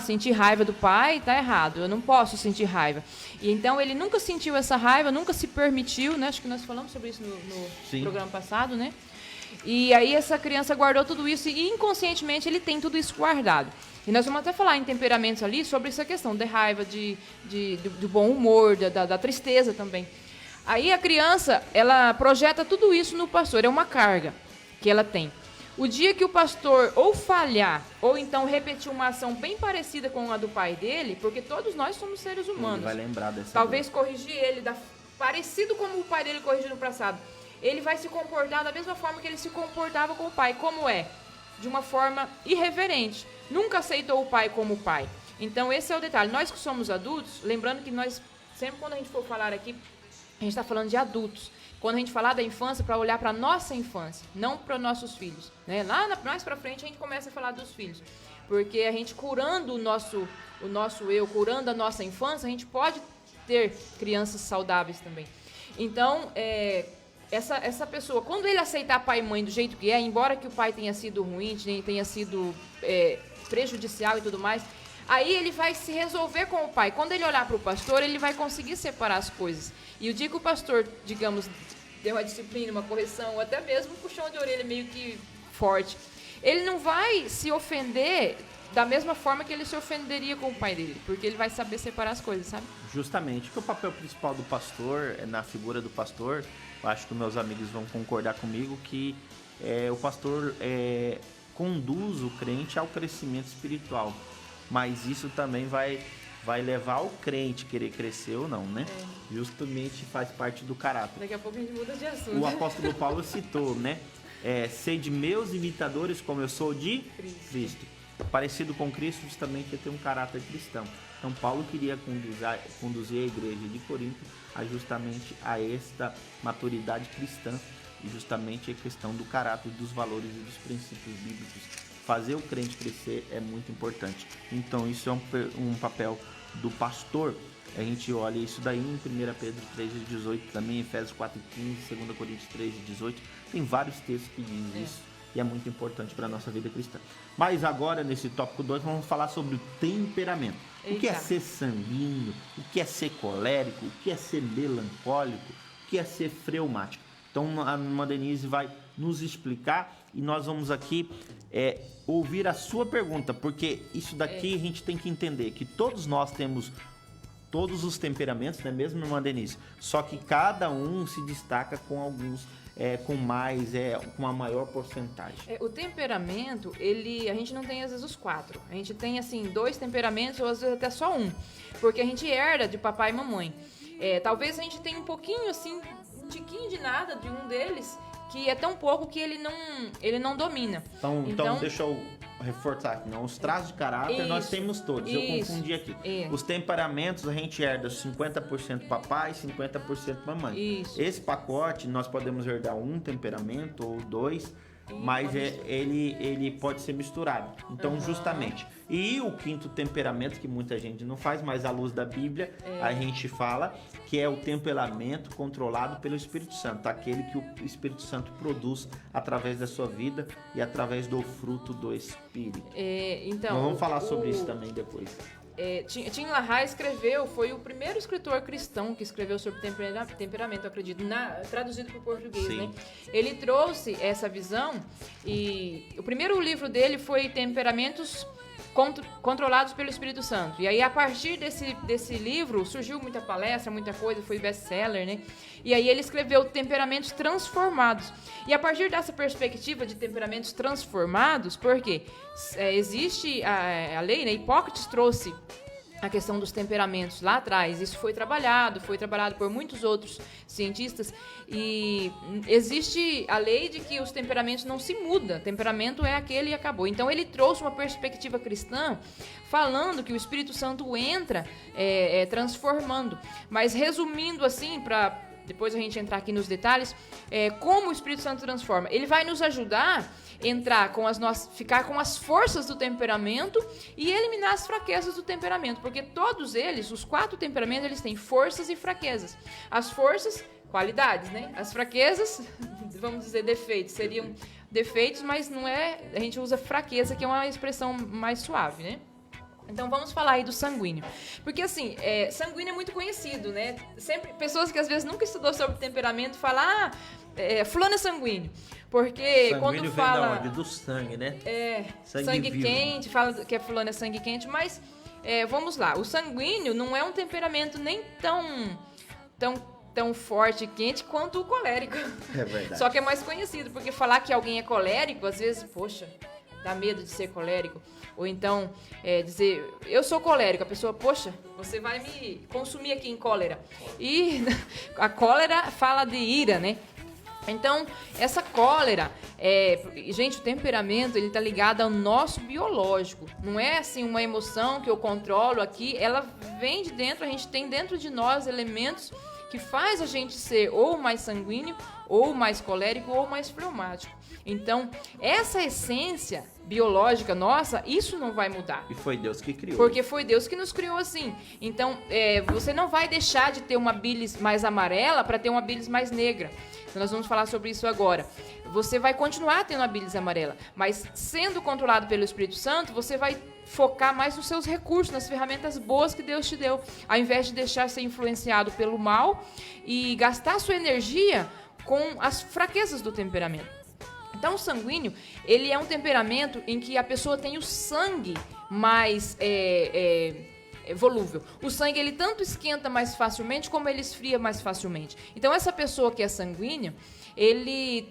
sentir raiva do pai tá errado, eu não posso sentir raiva. E então ele nunca sentiu essa raiva, nunca se permitiu, né? Acho que nós falamos sobre isso no programa passado, né? E aí essa criança guardou tudo isso e inconscientemente ele tem tudo isso guardado. E nós vamos até falar em temperamentos ali sobre essa questão de raiva, do bom humor, da tristeza também. Aí a criança, ela projeta tudo isso no pastor, é uma carga que ela tem. O dia que o pastor ou falhar, ou então repetir uma ação bem parecida com a do pai dele, porque todos nós somos seres humanos. Ele vai lembrar dessa Talvez corrigir ele, parecido como o pai dele corrigiu no passado. Ele vai se comportar da mesma forma que ele se comportava com o pai. Como é? De uma forma irreverente. Nunca aceitou o pai como pai. Então esse é o detalhe. Nós que somos adultos, lembrando que nós, sempre quando a gente for falar aqui, a gente está falando de adultos. Quando a gente falar da infância, para olhar para a nossa infância, não para os nossos filhos. Né? Mais para frente, a gente começa a falar dos filhos. Porque a gente curando o nosso eu, curando a nossa infância, a gente pode ter crianças saudáveis também. Então, essa pessoa, quando ele aceitar pai e mãe do jeito que é, embora que o pai tenha sido ruim, tenha sido prejudicial e tudo mais, aí ele vai se resolver com o pai. Quando ele olhar para o pastor, ele vai conseguir separar as coisas. E o dia que o pastor, digamos, deu uma disciplina, uma correção, ou até mesmo um puxão de orelha meio que forte, ele não vai se ofender da mesma forma que ele se ofenderia com o pai dele, porque ele vai saber separar as coisas, sabe? Justamente, porque o papel principal do pastor, na figura do pastor, eu acho que meus amigos vão concordar comigo, que o pastor conduz o crente ao crescimento espiritual. Mas isso também vai levar o crente querer crescer ou não, né? Justamente faz parte do caráter. Daqui a pouco a gente muda de assunto. O apóstolo Paulo citou, né? Sede meus imitadores como eu sou de Cristo. Parecido com Cristo, justamente é ter um caráter cristão. Então Paulo queria conduzir a igreja de Corinto justamente a esta maturidade cristã e justamente a questão do caráter, dos valores e dos princípios bíblicos. Fazer o crente crescer é muito importante. Então isso é um papel do pastor. A gente olha isso daí em 1 Pedro 3,18, também Efésios 4,15, 2 Coríntios 3,18. Tem vários textos que dizem isso e é muito importante para a nossa vida cristã. Mas agora, nesse tópico 2, vamos falar sobre o temperamento. O que é ser sanguíneo, o que é ser colérico, o que é ser melancólico, o que é ser fleumático. Então a irmã Denise vai nos explicar e nós vamos aqui ouvir a sua pergunta, porque isso daqui a gente tem que entender que todos nós temos todos os temperamentos, não é mesmo, irmã Denise? Só que cada um se destaca com alguns, com mais, com uma maior porcentagem. O temperamento, a gente não tem às vezes os 4. A gente tem assim 2 temperamentos ou às vezes até só um, porque a gente herda de papai e mamãe. Talvez a gente tenha um pouquinho assim, um tiquinho de nada de um deles, que é tão pouco que ele não domina. Então deixa eu reforçar aqui, não? Os traços de caráter nós temos todos, eu confundi aqui. Os temperamentos a gente herda 50% papai, 50% mamãe. Isso. Esse pacote nós podemos herdar um temperamento ou 2, mas ele pode ser misturado. Então, justamente. E o quinto temperamento, que muita gente não faz, mas à luz da Bíblia, a gente fala que é o temperamento controlado pelo Espírito Santo, aquele que o Espírito Santo produz através da sua vida e através do fruto do Espírito. Então, Nós vamos falar sobre isso também depois. Tim LaHaye foi o primeiro escritor cristão que escreveu sobre temperamento, eu acredito, traduzido para o português, Sim. né? Ele trouxe essa visão e o primeiro livro dele foi Temperamentos Controlados pelo Espírito Santo. E aí, a partir desse livro, surgiu muita palestra, muita coisa, foi best-seller, né? E aí ele escreveu Temperamentos Transformados. E a partir dessa perspectiva de temperamentos transformados, porque existe a lei, né? Hipócrates trouxe a questão dos temperamentos lá atrás. Isso foi trabalhado por muitos outros cientistas. E existe a lei de que os temperamentos não se mudam. Temperamento é aquele e acabou. Então ele trouxe uma perspectiva cristã falando que o Espírito Santo entra transformando. Mas resumindo assim, para depois a gente entrar aqui nos detalhes, como o Espírito Santo transforma. Ele vai nos ajudar ficar com as forças do temperamento e eliminar as fraquezas do temperamento, porque todos eles, os 4 temperamentos, eles têm forças e fraquezas. As forças, qualidades, né? As fraquezas, vamos dizer defeitos, seriam defeitos, mas não é, a gente usa fraqueza, que é uma expressão mais suave, né? Então vamos falar aí do sanguíneo. Porque assim, sanguíneo é muito conhecido, né? Sempre, pessoas que às vezes nunca estudou sobre temperamento falam, fulano é sanguíneo. Porque Sanguíneo quando vem fala... da onde? Do sangue, né? Sangue vivo. quente, fala que a fulano é sangue quente, mas vamos lá. O sanguíneo não é um temperamento nem tão forte e quente quanto o colérico. É verdade. Só que é mais conhecido, porque falar que alguém é colérico, às vezes, poxa, dá medo de ser colérico. Ou então, dizer, eu sou colérico. A pessoa, poxa, você vai me consumir aqui em cólera. E a cólera fala de ira, né? Então, essa cólera, gente, o temperamento, ele tá ligado ao nosso biológico. Não é assim uma emoção que eu controlo aqui, ela vem de dentro, a gente tem dentro de nós elementos que faz a gente ser ou mais sanguíneo, ou mais colérico, ou mais fleumático. Então, essa essência biológica nossa, isso não vai mudar. E foi Deus que criou. Porque foi Deus que nos criou assim. Então, você não vai deixar de ter uma bilis mais amarela para ter uma bilis mais negra. Então, nós vamos falar sobre isso agora. Você vai continuar tendo a bilis amarela, mas sendo controlado pelo Espírito Santo, você vai focar mais nos seus recursos, nas ferramentas boas que Deus te deu, ao invés de deixar ser influenciado pelo mal e gastar sua energia com as fraquezas do temperamento. Então, o sanguíneo, ele é um temperamento em que a pessoa tem o sangue mais volúvel. O sangue, ele tanto esquenta mais facilmente, como ele esfria mais facilmente. Então, essa pessoa que é sanguínea, ele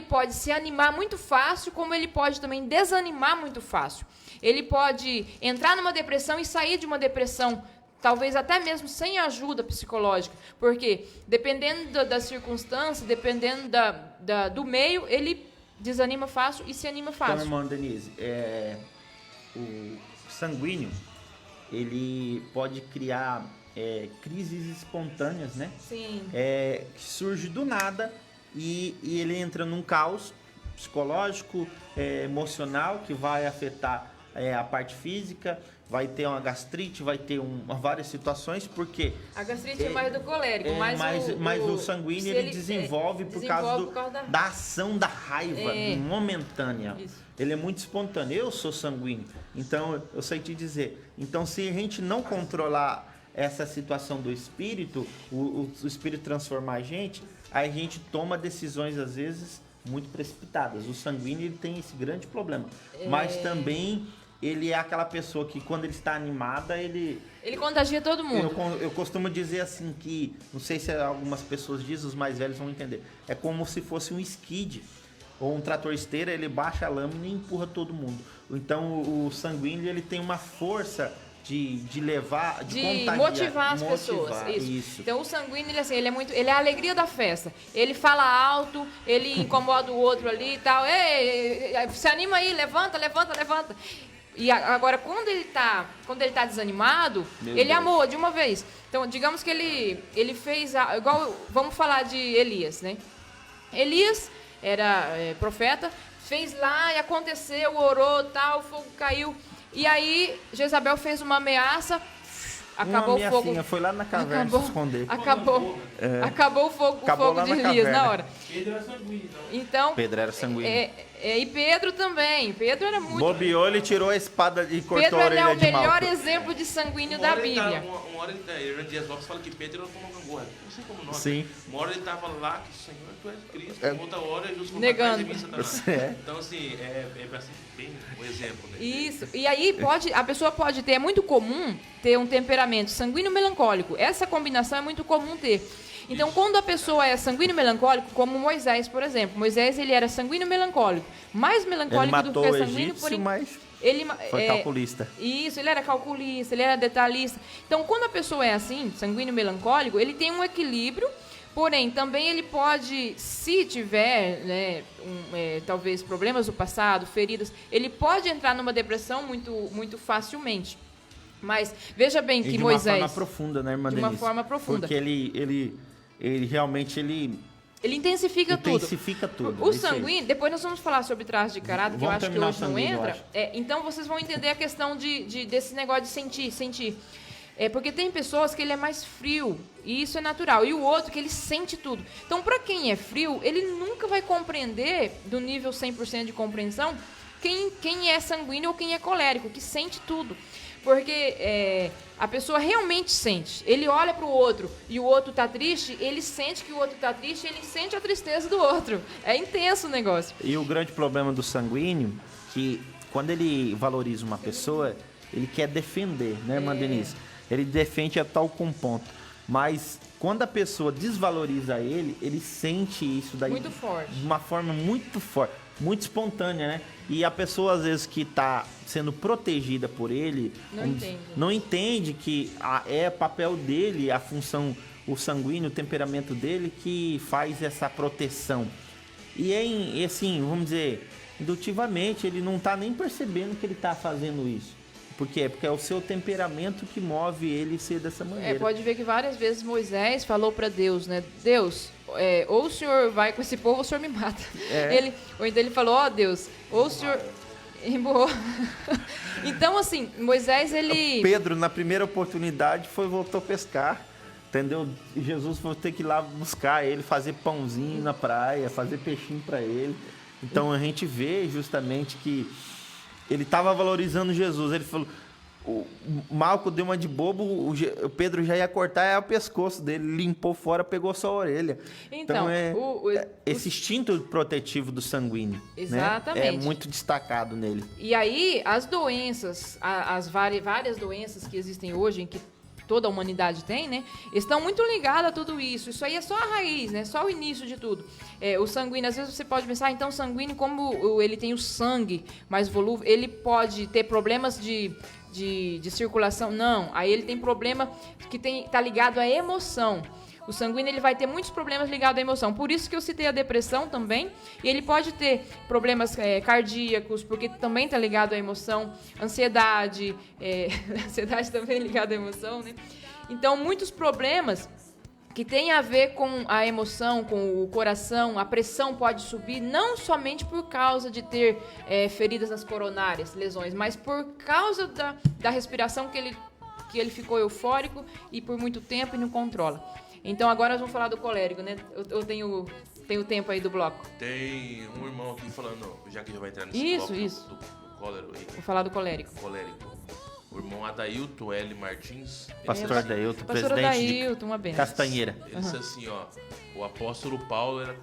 pode se animar muito fácil, como ele pode também desanimar muito fácil. Ele pode entrar numa depressão e sair de uma depressão, talvez até mesmo sem ajuda psicológica, porque dependendo da circunstância, dependendo do meio, ele desanima fácil e se anima fácil. Então, irmã Denise, o sanguíneo, ele pode criar crises espontâneas, né? Sim. Que surge do nada e ele entra num caos psicológico, emocional, que vai afetar a parte física, vai ter uma gastrite, vai ter várias situações, porque... A gastrite é mais do colérico, mas o sanguíneo ele desenvolve por causa da ação da raiva momentânea. Isso. Ele é muito espontâneo. Eu sou sanguíneo, então eu sei te dizer. Então, se a gente não controlar essa situação do espírito, o espírito transformar a gente toma decisões, às vezes, muito precipitadas. O sanguíneo ele tem esse grande problema. Mas também... ele é aquela pessoa que, quando ele está animada, ele contagia todo mundo. Eu costumo dizer assim que, não sei se algumas pessoas dizem, os mais velhos vão entender, é como se fosse um skid ou um trator esteira, ele baixa a lâmina e empurra todo mundo. Então, o sanguíneo, ele tem uma força de levar, de contagiar, motivar as pessoas. Isso. Então, o sanguíneo, ele é a alegria da festa. Ele fala alto, ele incomoda o outro ali e tal. Ei, se anima aí, levanta. E agora, quando ele tá desanimado, ele amou de uma vez. Então, digamos que ele fez... igual, vamos falar de Elias, né? Elias era profeta, fez lá e aconteceu, orou, tal, o fogo caiu. E aí Jezabel fez uma ameaça, acabou uma o fogo. ameaçinha, foi lá na caverna Acabou, se esconder. acabou o fogo, Acabou o fogo lá de na Elias caverna. na hora. Pedro era sanguíneo, então. Então, Pedro era sanguíneo. e Pedro também. Pedro era muito... Bobeou, ele tirou a espada e cortou Pedro a ele é orelha o de melhor Malco. exemplo de sanguíneo Uma da hora ele Bíblia. uma hora ele, Dias Lopes fala que Pedro era como gangorra. Não sei como nome. Sim. Uma hora ele tava lá, que Senhor, tu és Cristo. É. Outra hora Jesus falou Negando. atrás de mim, Satanás. É. Então, assim, é pra ser bem o exemplo, né? Isso. E aí a pessoa pode ter, é muito comum ter um temperamento sanguíneo melancólico. Essa combinação é muito comum ter. Então, quando a pessoa é sanguíneo melancólico, como Moisés, por exemplo. Moisés, ele era sanguíneo melancólico. Mais Ele melancólico do matou que o sanguíneo, egípcio, porém... mas Ele foi calculista. Isso, ele era calculista, ele era detalhista. Então, quando a pessoa é assim, sanguíneo melancólico, ele tem um equilíbrio, porém, também ele pode, se tiver, né, talvez problemas do passado, feridas, ele pode entrar numa depressão muito, muito facilmente. Mas veja bem E que de Moisés... uma forma profunda, né, irmã De uma Denise? forma profunda. Porque ele realmente Ele intensifica tudo. intensifica tudo. O isso aí. sanguíneo, depois nós vamos falar sobre traço de caráter, que eu Vamos acho que terminar hoje o não sanguíneo, eu entra. acho. Então vocês vão entender a questão desse negócio de sentir. Porque tem pessoas que ele é mais frio, e isso é natural. E o outro que ele sente tudo. Então, para quem é frio, ele nunca vai compreender, do nível 100% de compreensão, quem é sanguíneo ou quem é colérico, que sente tudo. Porque a pessoa realmente sente. Ele olha para o outro e o outro tá triste, ele sente que o outro tá triste, ele sente a tristeza do outro. É intenso o negócio. E o grande problema do sanguíneo, que quando ele valoriza uma pessoa, ele quer defender, né, irmã Denise? Ele defende a tal com ponto. Mas quando a pessoa desvaloriza ele sente isso daí Muito forte. de uma forma muito forte, muito espontânea, né? E a pessoa, às vezes, que está sendo protegida por ele, não entende que é papel dele, a função, o sanguíneo, o temperamento dele que faz essa proteção. E assim, vamos dizer, indutivamente, ele não está nem percebendo que ele está fazendo isso. Por quê? Porque é o seu temperamento que move ele ser dessa maneira. Pode ver que várias vezes Moisés falou para Deus, né? Deus, ou o senhor vai com esse povo ou o senhor me mata. Ou então ele falou, ó Deus, ou o senhor... Emburrou. Então, assim, Moisés, ele... Pedro, na primeira oportunidade, voltou a pescar. Entendeu? E Jesus foi ter que ir lá buscar ele, fazer pãozinho na praia, fazer peixinho para ele. Então a gente vê justamente que ele estava valorizando Jesus. Ele falou, o Malco deu uma de bobo, o Pedro já ia cortar o pescoço dele, limpou fora, pegou só a orelha. Então, esse instinto protetivo do sanguíneo, exatamente, né, é muito destacado nele. E aí, as doenças, as várias doenças que existem hoje, em que toda a humanidade tem, né? Estão muito ligadas a tudo isso. Isso aí é só a raiz, né? Só o início de tudo. O sanguíneo, às vezes você pode pensar, então o sanguíneo, como ele tem o sangue mais volúvel, ele pode ter problemas de circulação? Não. Aí ele tem problema que tá ligado à emoção. O sanguíneo, ele vai ter muitos problemas ligados à emoção. Por isso que eu citei a depressão também. E ele pode ter problemas cardíacos, porque também está ligado à emoção. Ansiedade. Ansiedade também é ligada à emoção, né? Então, muitos problemas que tem a ver com a emoção, com o coração. A pressão pode subir, não somente por causa de ter feridas nas coronárias, lesões, mas por causa da respiração que ele ficou eufórico e por muito tempo e não controla. Então agora nós vamos falar do colérico, né? Eu tenho tempo aí do bloco. Tem um irmão aqui falando, já que já vai entrar nesse bloco do cólero aí. Vou falar do colérico. O irmão Adailton L. Martins. Pastor Adailton, Pastor presidente Adailton, uma benção. Castanheira. Ele disse assim, ó, o apóstolo Paulo era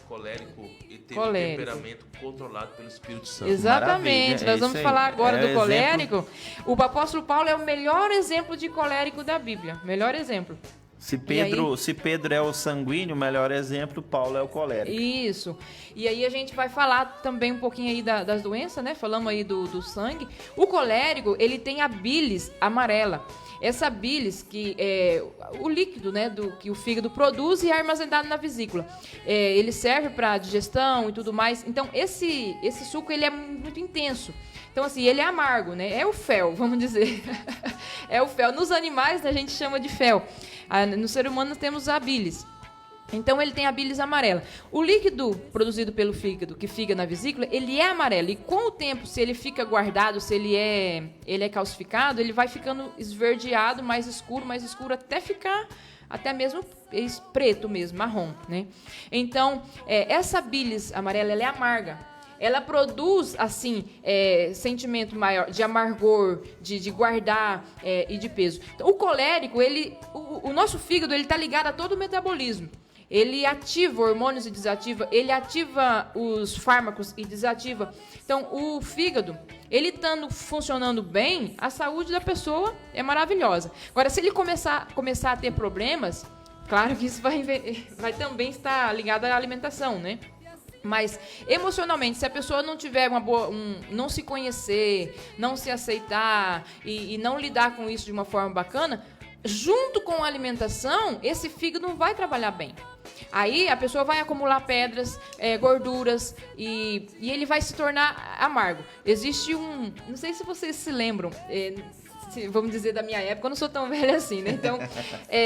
colérico e teve um temperamento controlado pelo Espírito Santo. Exatamente, nós vamos falar agora do colérico. O apóstolo Paulo é o melhor exemplo de colérico da Bíblia, melhor exemplo. Se Pedro é o sanguíneo, o melhor exemplo, Paulo é o colérico. Isso. E aí a gente vai falar também um pouquinho aí das doenças, né? Falamos aí do sangue. O colérico, ele tem a bilis amarela. Essa bilis, que é o líquido, né, que o fígado produz e é armazenado na vesícula. Ele serve para digestão e tudo mais. Então, esse suco, ele é muito intenso. Então, assim, ele é amargo, né? É o fel, vamos dizer. É o fel. Nos animais, a gente chama de fel. No ser humano, nós temos a bilis. Então ele tem a bilis amarela. O líquido produzido pelo fígado, que fica na vesícula, ele é amarelo. E com o tempo, se ele fica guardado, se ele é calcificado, ele vai ficando esverdeado, mais escuro, até ficar até mesmo preto mesmo, marrom, né? Então, essa bilis amarela, ela é amarga. Ela produz, assim, sentimento maior de amargor, de guardar e de peso. Então, o colérico, o nosso fígado, ele está ligado a todo o metabolismo. Ele ativa hormônios e desativa, ele ativa os fármacos e desativa. Então, o fígado, ele estando funcionando bem, a saúde da pessoa é maravilhosa. Agora, se ele começar a ter problemas, claro que isso vai também estar ligado à alimentação, né? Mas, emocionalmente, se a pessoa não tiver não se conhecer, não se aceitar e não lidar com isso de uma forma bacana, junto com a alimentação, esse fígado não vai trabalhar bem. Aí a pessoa vai acumular pedras, gorduras e ele vai se tornar amargo. Existe não sei se vocês se lembram, vamos dizer da minha época, eu não sou tão velha assim, né? Então,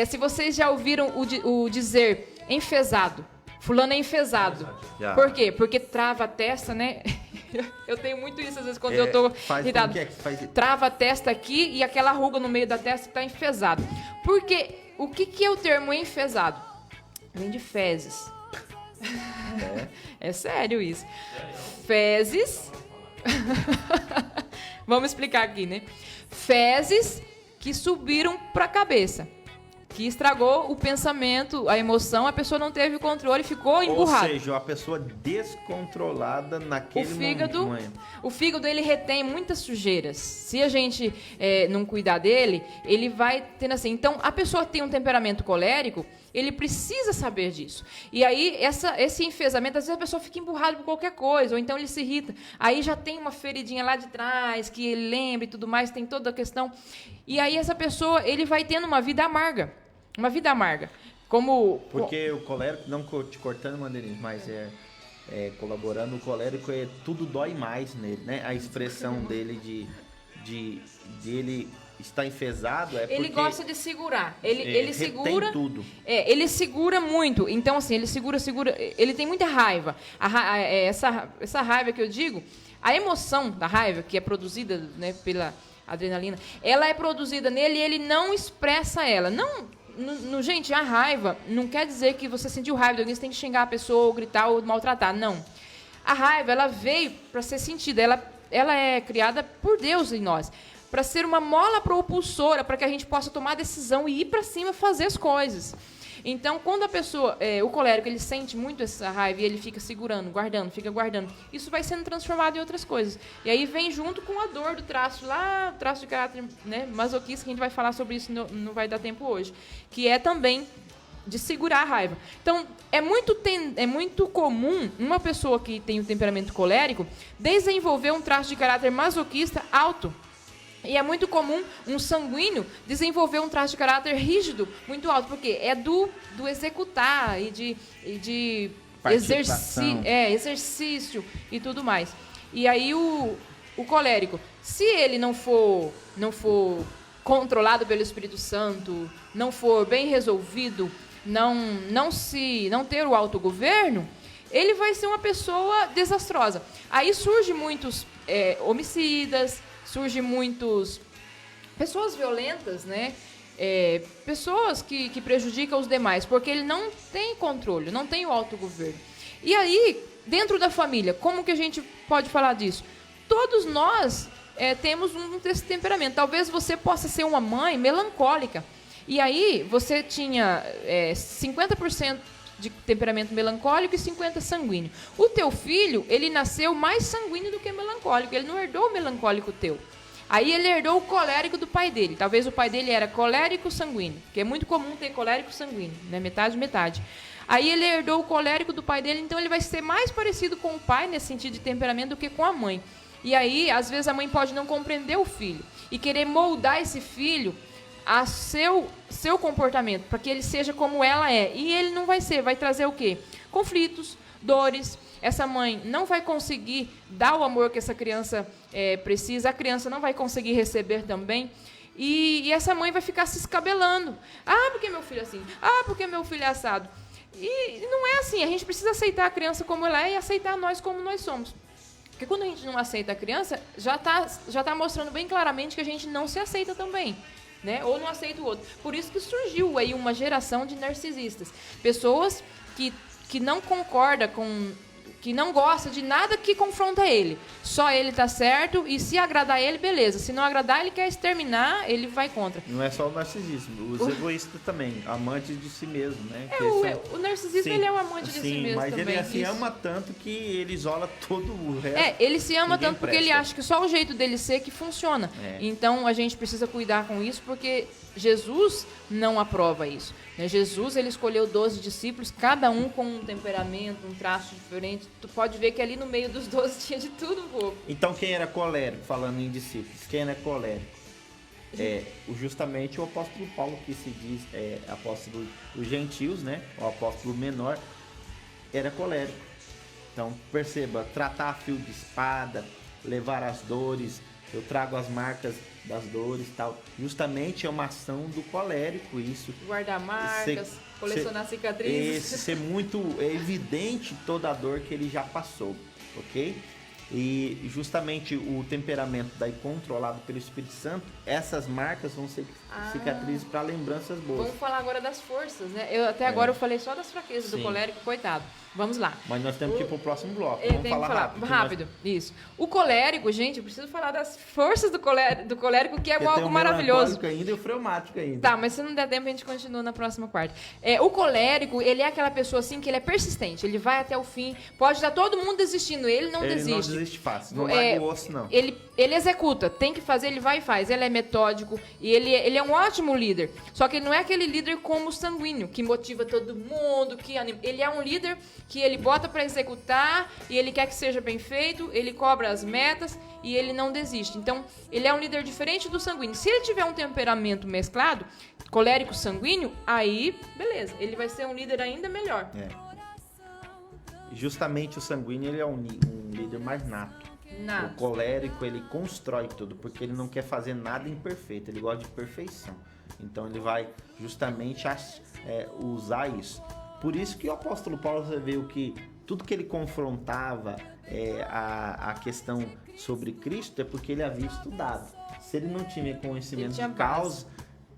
se vocês já ouviram o dizer enfesado, fulano é enfesado. Já. Por quê? Porque trava a testa, né? Eu tenho muito isso às vezes quando eu tô irritado. Trava a testa aqui e aquela ruga no meio da testa está enfesado. Porque o que é o termo enfesado? Vem de fezes. É sério isso. Fezes. Vamos explicar aqui, né? Fezes que subiram para a cabeça. Que estragou o pensamento, a emoção, a pessoa não teve o controle, ficou emburrada. Ou seja, a pessoa descontrolada naquele momento. O fígado, ele retém muitas sujeiras. Se a gente não cuidar dele, ele vai tendo assim. Então, a pessoa tem um temperamento colérico, ele precisa saber disso. E aí, esse enfesamento, às vezes a pessoa fica emburrada por qualquer coisa, ou então ele se irrita. Aí já tem uma feridinha lá de trás, que ele lembra e tudo mais, tem toda a questão. E aí, essa pessoa, ele vai tendo uma vida amarga. Uma vida amarga. Porque o colérico, não te cortando, Mandeirinhos, mas colaborando, o colérico tudo dói mais nele, né? A expressão dele de ele estar enfesado porque... Ele gosta de segurar. Ele segura... tudo. Ele segura muito. Então, assim, ele segura. Ele tem muita raiva. Essa raiva que eu digo, a emoção da raiva, que é produzida, né, pela adrenalina, ela é produzida nele e ele não expressa ela. Gente, a raiva não quer dizer que você sentiu raiva de alguém, você tem que xingar a pessoa, ou gritar, ou maltratar. Não. A raiva, ela veio para ser sentida. Ela é criada por Deus em nós, para ser uma mola propulsora, para que a gente possa tomar decisão e ir para cima fazer as coisas. Então, quando a pessoa, o colérico, ele sente muito essa raiva e ele fica segurando, guardando, isso vai sendo transformado em outras coisas. E aí vem junto com a dor do traço lá, traço de caráter, né, masoquista, que a gente vai falar sobre isso, não vai dar tempo hoje, que é também de segurar a raiva. Então, é muito comum uma pessoa que tem o temperamento colérico desenvolver um traço de caráter masoquista alto. E é muito comum um sanguíneo desenvolver um traço de caráter rígido muito alto, porque é do executar e de exercício e tudo mais. E aí o colérico, se ele não for controlado pelo Espírito Santo, não for bem resolvido, não ter o autogoverno, ele vai ser uma pessoa desastrosa. Aí surgem muitos homicidas, surgem muitos pessoas violentas, né? Pessoas que prejudicam os demais, porque ele não tem controle, não tem o autogoverno. E aí, dentro da família, como que a gente pode falar disso? Todos nós temos desse temperamento. Talvez você possa ser uma mãe melancólica. E aí, você tinha 50% de temperamento melancólico e 50% sanguíneo. O teu filho, ele nasceu mais sanguíneo do que melancólico. Ele não herdou o melancólico teu. Aí ele herdou o colérico do pai dele. Talvez o pai dele era colérico sanguíneo, que é muito comum ter colérico sanguíneo, né? Metade. Aí ele herdou o colérico do pai dele, então ele vai ser mais parecido com o pai nesse sentido de temperamento do que com a mãe. E aí, às vezes, a mãe pode não compreender o filho e querer moldar esse filho a seu comportamento, para que ele seja como ela é. E ele não vai ser, vai trazer o quê? Conflitos, dores. Essa mãe não vai conseguir dar o amor que essa criança precisa, a criança não vai conseguir receber também. E essa mãe vai ficar se escabelando. Ah, porque meu filho é assim? Ah, porque meu filho é assado? E não é assim, a gente precisa aceitar a criança como ela é e aceitar nós como nós somos. Porque quando a gente não aceita a criança, já tá mostrando bem claramente que a gente não se aceita também, né? Ou não aceita o outro. Por isso que surgiu aí uma geração de narcisistas. Pessoas que não concorda com... que não gosta de nada que confronta ele. Só ele tá certo e se agradar ele, beleza. Se não agradar, ele quer exterminar, ele vai contra. Não é só o narcisismo, os egoístas também, amantes de si mesmo, né? Que O narcisismo, sim, ele é um amante de si sim, mesmo mas também. ele se Isso. ama tanto que ele isola todo o resto. Ele se ama Ninguém tanto porque ele presta. acha que só o jeito dele ser que funciona. É. Então a gente precisa cuidar com isso porque Jesus não aprova isso, né? Jesus, ele escolheu 12 discípulos, cada um com um temperamento, um traço diferente. Tu pode ver que ali no meio dos 12 tinha de tudo um pouco. Então quem era colérico, falando em discípulos, quem era colérico? Justamente o apóstolo Paulo, que se diz apóstolo dos gentios, né? O apóstolo menor, era colérico. Então perceba, tratar a fio de espada, levar as dores, eu trago as marcas das dores e tal. Justamente é uma ação do colérico isso. Guardar marcas, colecionar cicatrizes. Ser muito evidente toda a dor que ele já passou, ok? E justamente o temperamento daí controlado pelo Espírito Santo, essas marcas vão ser cicatrizes para lembranças boas. Vamos falar agora das forças, né? Até agora eu falei só das fraquezas do Sim. colérico, coitado. Vamos lá. Mas nós temos que ir pro próximo bloco. Tem Vamos que falar falar rápido. rápido. Isso. O colérico, gente, eu preciso falar das forças do colérico, que é Porque tem algo o maravilhoso. melancólico ainda e o fleumático ainda. Tá, mas se não der tempo, a gente continua na próxima parte. O colérico, ele é aquela pessoa assim que ele é persistente, ele vai até o fim. Pode estar todo mundo desistindo, ele não Ele desiste. não desiste fácil, não larga o osso não. Ele executa, tem que fazer, ele vai e faz. Ele é metódico e ele é um ótimo líder. Só que ele não é aquele líder como sanguíneo, que motiva todo mundo, que anima. Ele é um líder que ele bota pra executar e ele quer que seja bem feito, ele cobra as metas e ele não desiste. Então, ele é um líder diferente do sanguíneo. Se ele tiver um temperamento mesclado, colérico sanguíneo, aí, beleza, ele vai ser um líder ainda melhor. Justamente o sanguíneo ele é um líder mais nato. Nada. O colérico ele constrói tudo, porque ele não quer fazer nada imperfeito, ele gosta de perfeição. Então ele vai justamente usar isso. Por isso que o apóstolo Paulo, você vê que tudo que ele confrontava a questão sobre Cristo é porque ele havia estudado. Se ele não tinha conhecimento Ele tinha de causa,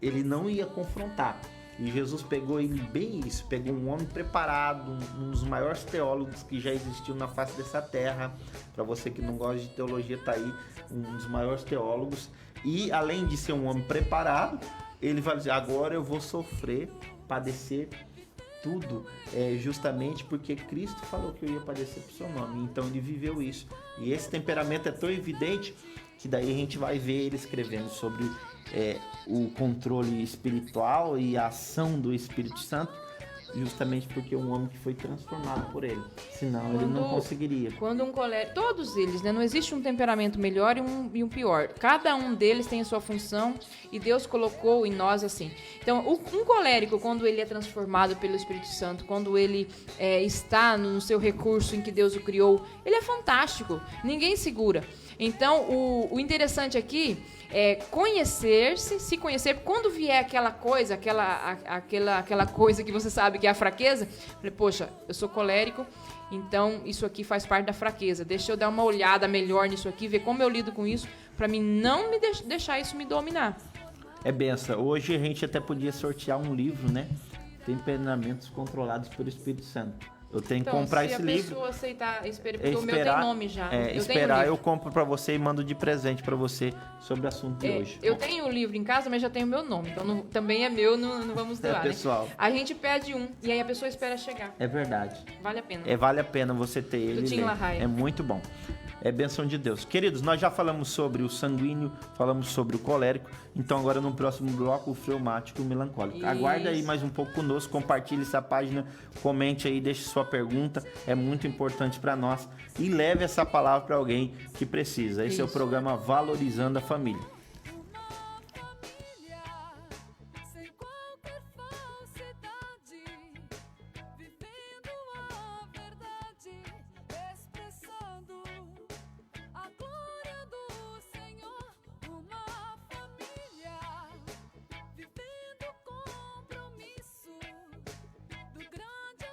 ele não ia confrontar. E Jesus pegou ele bem isso, pegou um homem preparado, um dos maiores teólogos que já existiu na face dessa terra. Para você que não gosta de teologia, tá aí um dos maiores teólogos. E além de ser um homem preparado, ele vai dizer, agora eu vou sofrer, padecer tudo, justamente porque Cristo falou que eu ia padecer por seu nome. Então ele viveu isso. E esse temperamento é tão evidente que daí a gente vai ver ele escrevendo sobre o controle espiritual e a ação do Espírito Santo, justamente porque é um homem que foi transformado por ele. Senão ele não conseguiria. Quando um colérico, todos eles, né? Não existe um temperamento melhor e um pior. Cada um deles tem a sua função e Deus colocou em nós assim. Então, um colérico, quando ele é transformado pelo Espírito Santo, quando ele está no seu recurso em que Deus o criou, ele é fantástico. Ninguém segura. Então, o interessante aqui é conhecer-se, se conhecer. Quando vier aquela coisa, aquela coisa que você sabe que é a fraqueza, falei, poxa, eu sou colérico, então isso aqui faz parte da fraqueza. Deixa eu dar uma olhada melhor nisso aqui, ver como eu lido com isso, para mim não me deixar isso me dominar. É benção. Hoje a gente até podia sortear um livro, né? Temperamentos controlados pelo Espírito Santo. Eu tenho que comprar esse livro. Se a pessoa aceitar, porque o meu tem nome já. Eu compro pra você e mando de presente pra você sobre o assunto de hoje. Eu tenho o livro em casa, mas já tem o meu nome. Então também é meu, não vamos doar, pessoal. Né? A gente pede um e aí a pessoa espera chegar. É verdade. Vale a pena. Vale a pena você ter ele. Do Tim LaHaye. É muito bom. É bênção de Deus. Queridos, nós já falamos sobre o sanguíneo, falamos sobre o colérico, então agora no próximo bloco o fleumático e o melancólico. Isso. Aguarda aí mais um pouco conosco, compartilhe essa página, comente aí, deixe sua pergunta, é muito importante para nós e leve essa palavra para alguém que precisa. Esse é o Isso. programa Valorizando a Família. Sem qualquer falsidade, vivendo a verdade, expressando a glória do Senhor. Uma família vivendo o compromisso do grande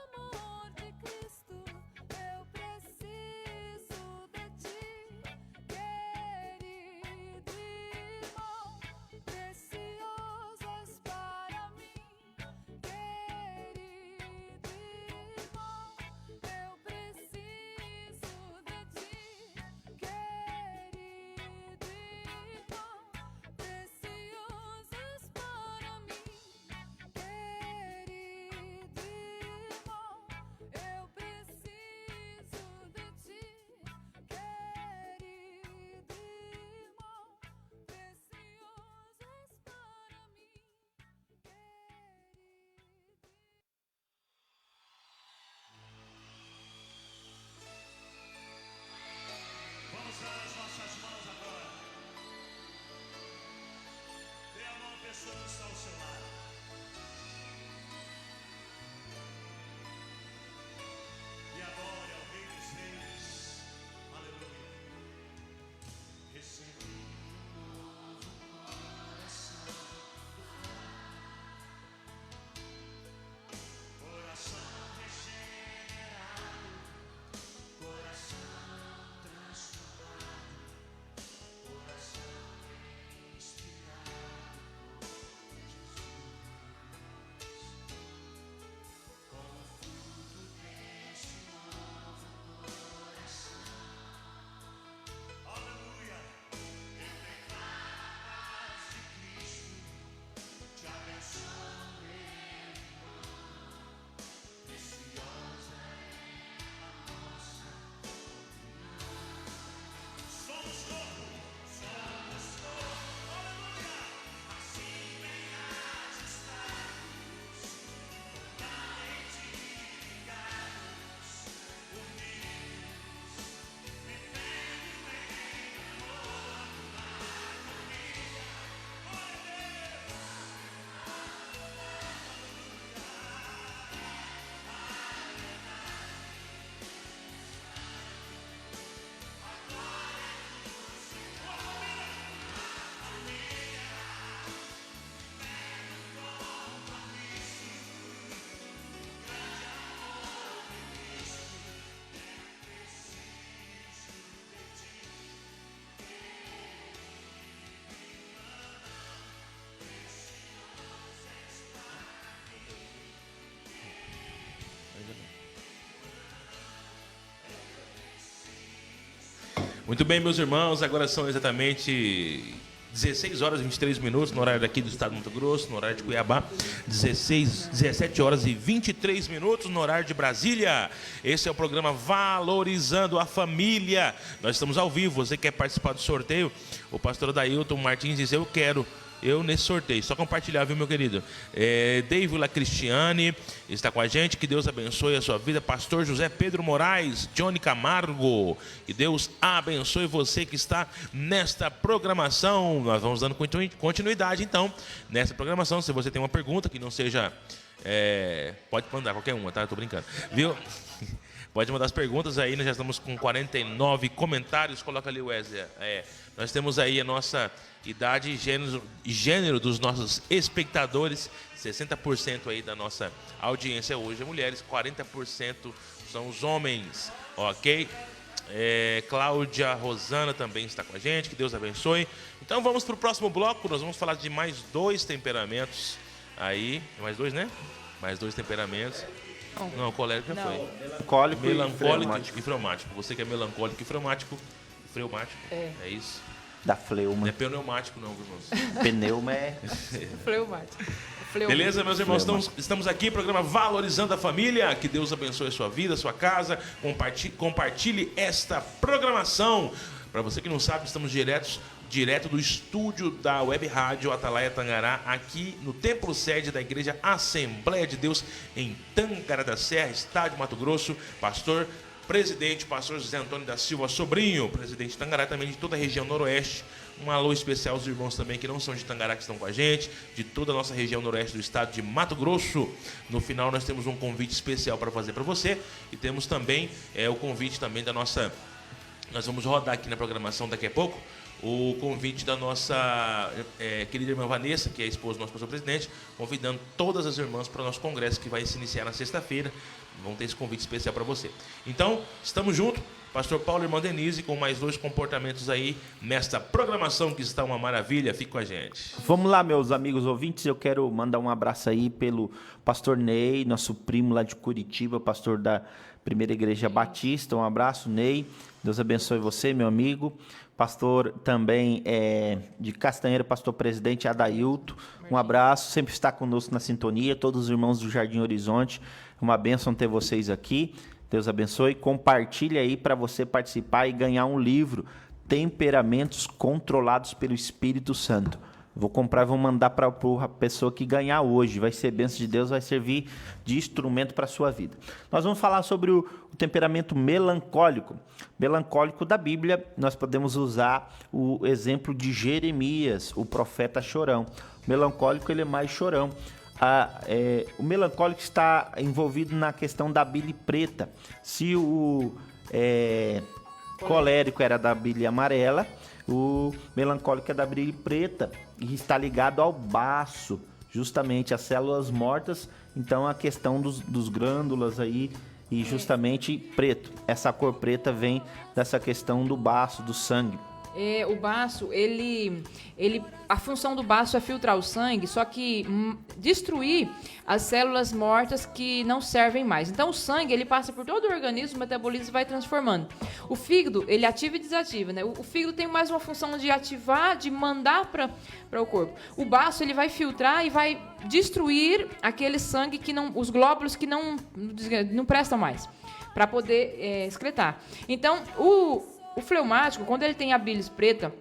Muito bem, meus irmãos, agora são exatamente 16 horas e 23 minutos no horário daqui do estado do Mato Grosso, no horário de Cuiabá, 17 horas e 23 minutos no horário de Brasília. Esse é o programa Valorizando a Família. Nós estamos ao vivo, você quer participar do sorteio? O pastor Adailton Martins diz, eu quero. Eu nesse sorteio, só compartilhar, viu, meu querido? Deivila Cristiane está com a gente, que Deus abençoe a sua vida. Pastor José Pedro Moraes, Johnny Camargo, que Deus abençoe você que está nesta programação. Nós vamos dando continuidade, então, nessa programação. Se você tem uma pergunta que não seja... pode mandar qualquer uma, tá? Eu tô brincando, viu? Pode mandar as perguntas aí, nós já estamos com 49 comentários. Coloca ali, Wesley. Nós temos aí a nossa idade e gênero dos nossos espectadores. 60% aí da nossa audiência hoje é mulheres, 40% são os homens, ok? Cláudia Rosana também está com a gente, que Deus abençoe. Então vamos para o próximo bloco, nós vamos falar de mais 2 temperamentos aí. Mais 2, né? Mais 2 temperamentos. Não, colérico já foi. Melancólico e fleumático. Você que é melancólico e fleumático. É isso. Da fleuma. Não é pneumático não, irmãos. Pneuma é... Fleumático. Beleza, meus irmãos? Estamos aqui, programa Valorizando a Família. Que Deus abençoe a sua vida, a sua casa. Compartilhe esta programação. Para você que não sabe, estamos direto do estúdio da Web Rádio Atalaia Tangará, aqui no templo sede da Igreja Assembleia de Deus, em Tangará da Serra, estado de Mato Grosso. Presidente, pastor José Antônio da Silva Sobrinho, presidente de Tangará, também de toda a região noroeste. Um alô especial aos irmãos também que não são de Tangará, que estão com a gente, de toda a nossa região noroeste do estado de Mato Grosso. No final nós temos um convite especial para fazer para você, e temos também o convite também da nossa... Nós vamos rodar aqui na programação daqui a pouco o convite da nossa querida irmã Vanessa, que é a esposa do nosso pastor presidente, convidando todas as irmãs para o nosso congresso que vai se iniciar na sexta-feira. Vão ter esse convite especial para você. Então, estamos juntos, pastor Paulo e irmã Denise, com mais 2 comportamentos aí nesta programação que está uma maravilha. Fique com a gente. Vamos lá, meus amigos ouvintes, eu quero mandar um abraço aí pelo pastor Ney, nosso primo lá de Curitiba, pastor da Primeira Igreja Batista. Um abraço, Ney. Deus abençoe você, meu amigo. Pastor também de Castanheira, pastor presidente Adailton. Um abraço, sempre está conosco na sintonia. Todos os irmãos do Jardim Horizonte, uma bênção ter vocês aqui. Deus abençoe. Compartilhe aí para você participar e ganhar um livro, Temperamentos Controlados pelo Espírito Santo. Vou comprar e vou mandar para a pessoa que ganhar hoje. Vai ser bênção de Deus, vai servir de instrumento para a sua vida. Nós vamos falar sobre o temperamento melancólico. Melancólico da Bíblia, nós podemos usar o exemplo de Jeremias, o profeta chorão. O melancólico, ele é mais chorão. O melancólico está envolvido na questão da bile preta. Se o colérico era da bile amarela, o melancólico é da bile preta e está ligado ao baço, justamente as células mortas. Então a questão dos glândulas aí, e justamente preto. Essa cor preta vem dessa questão do baço, do sangue. O baço, a função do baço é filtrar o sangue, só que destruir as células mortas que não servem mais. Então o sangue, ele passa por todo o organismo, o metabolismo vai transformando. O fígado, ele ativa e desativa, né? O fígado tem mais uma função de ativar, de mandar para o corpo. O baço, ele vai filtrar e vai destruir aquele sangue que não, os glóbulos que não prestam mais, para poder excretar. Então o fleumático, quando ele tem a bilis preta,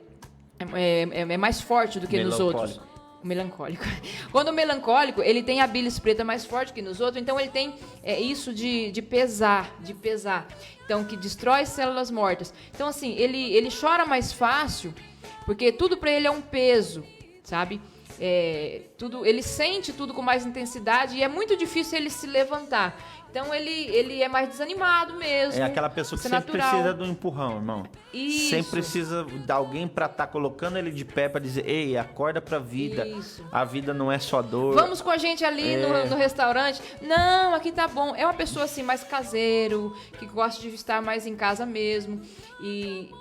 é mais forte do que nos outros. O melancólico. Quando o melancólico, ele tem a bilis preta mais forte que nos outros, então ele tem isso de pesar. Então, que destrói células mortas. Então, assim, ele chora mais fácil, porque tudo para ele é um peso, sabe? Ele sente tudo com mais intensidade e é muito difícil ele se levantar. Então ele é mais desanimado mesmo. É aquela pessoa que sempre precisa do empurrão, irmão. Isso. Sempre precisa de alguém para estar colocando ele de pé para dizer: ei, acorda pra vida. Isso. A vida não é só dor. Vamos com a gente ali no restaurante. Não, aqui tá bom. É uma pessoa assim mais caseiro, que gosta de estar mais em casa mesmo. E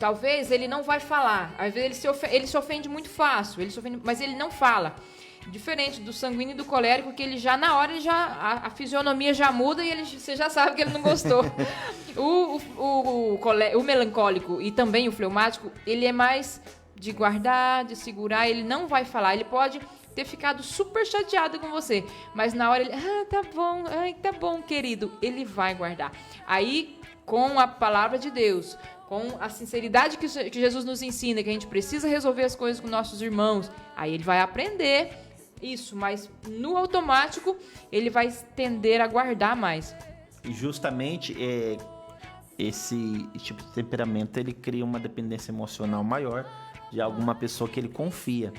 talvez ele não vai falar. Às vezes ele se ofende muito fácil, mas ele não fala. Diferente do sanguíneo e do colérico, que ele já na hora a fisionomia já muda e você já sabe que ele não gostou. O melancólico e também o fleumático, ele é mais de guardar, de segurar, ele não vai falar, ele pode ter ficado super chateado com você, mas na hora ele, tá bom, querido, ele vai guardar. Aí, com a palavra de Deus, com a sinceridade que Jesus nos ensina, que a gente precisa resolver as coisas com nossos irmãos, aí ele vai aprender isso, mas no automático ele vai tender a guardar mais. E justamente esse tipo de temperamento ele cria uma dependência emocional maior de alguma pessoa que ele confia,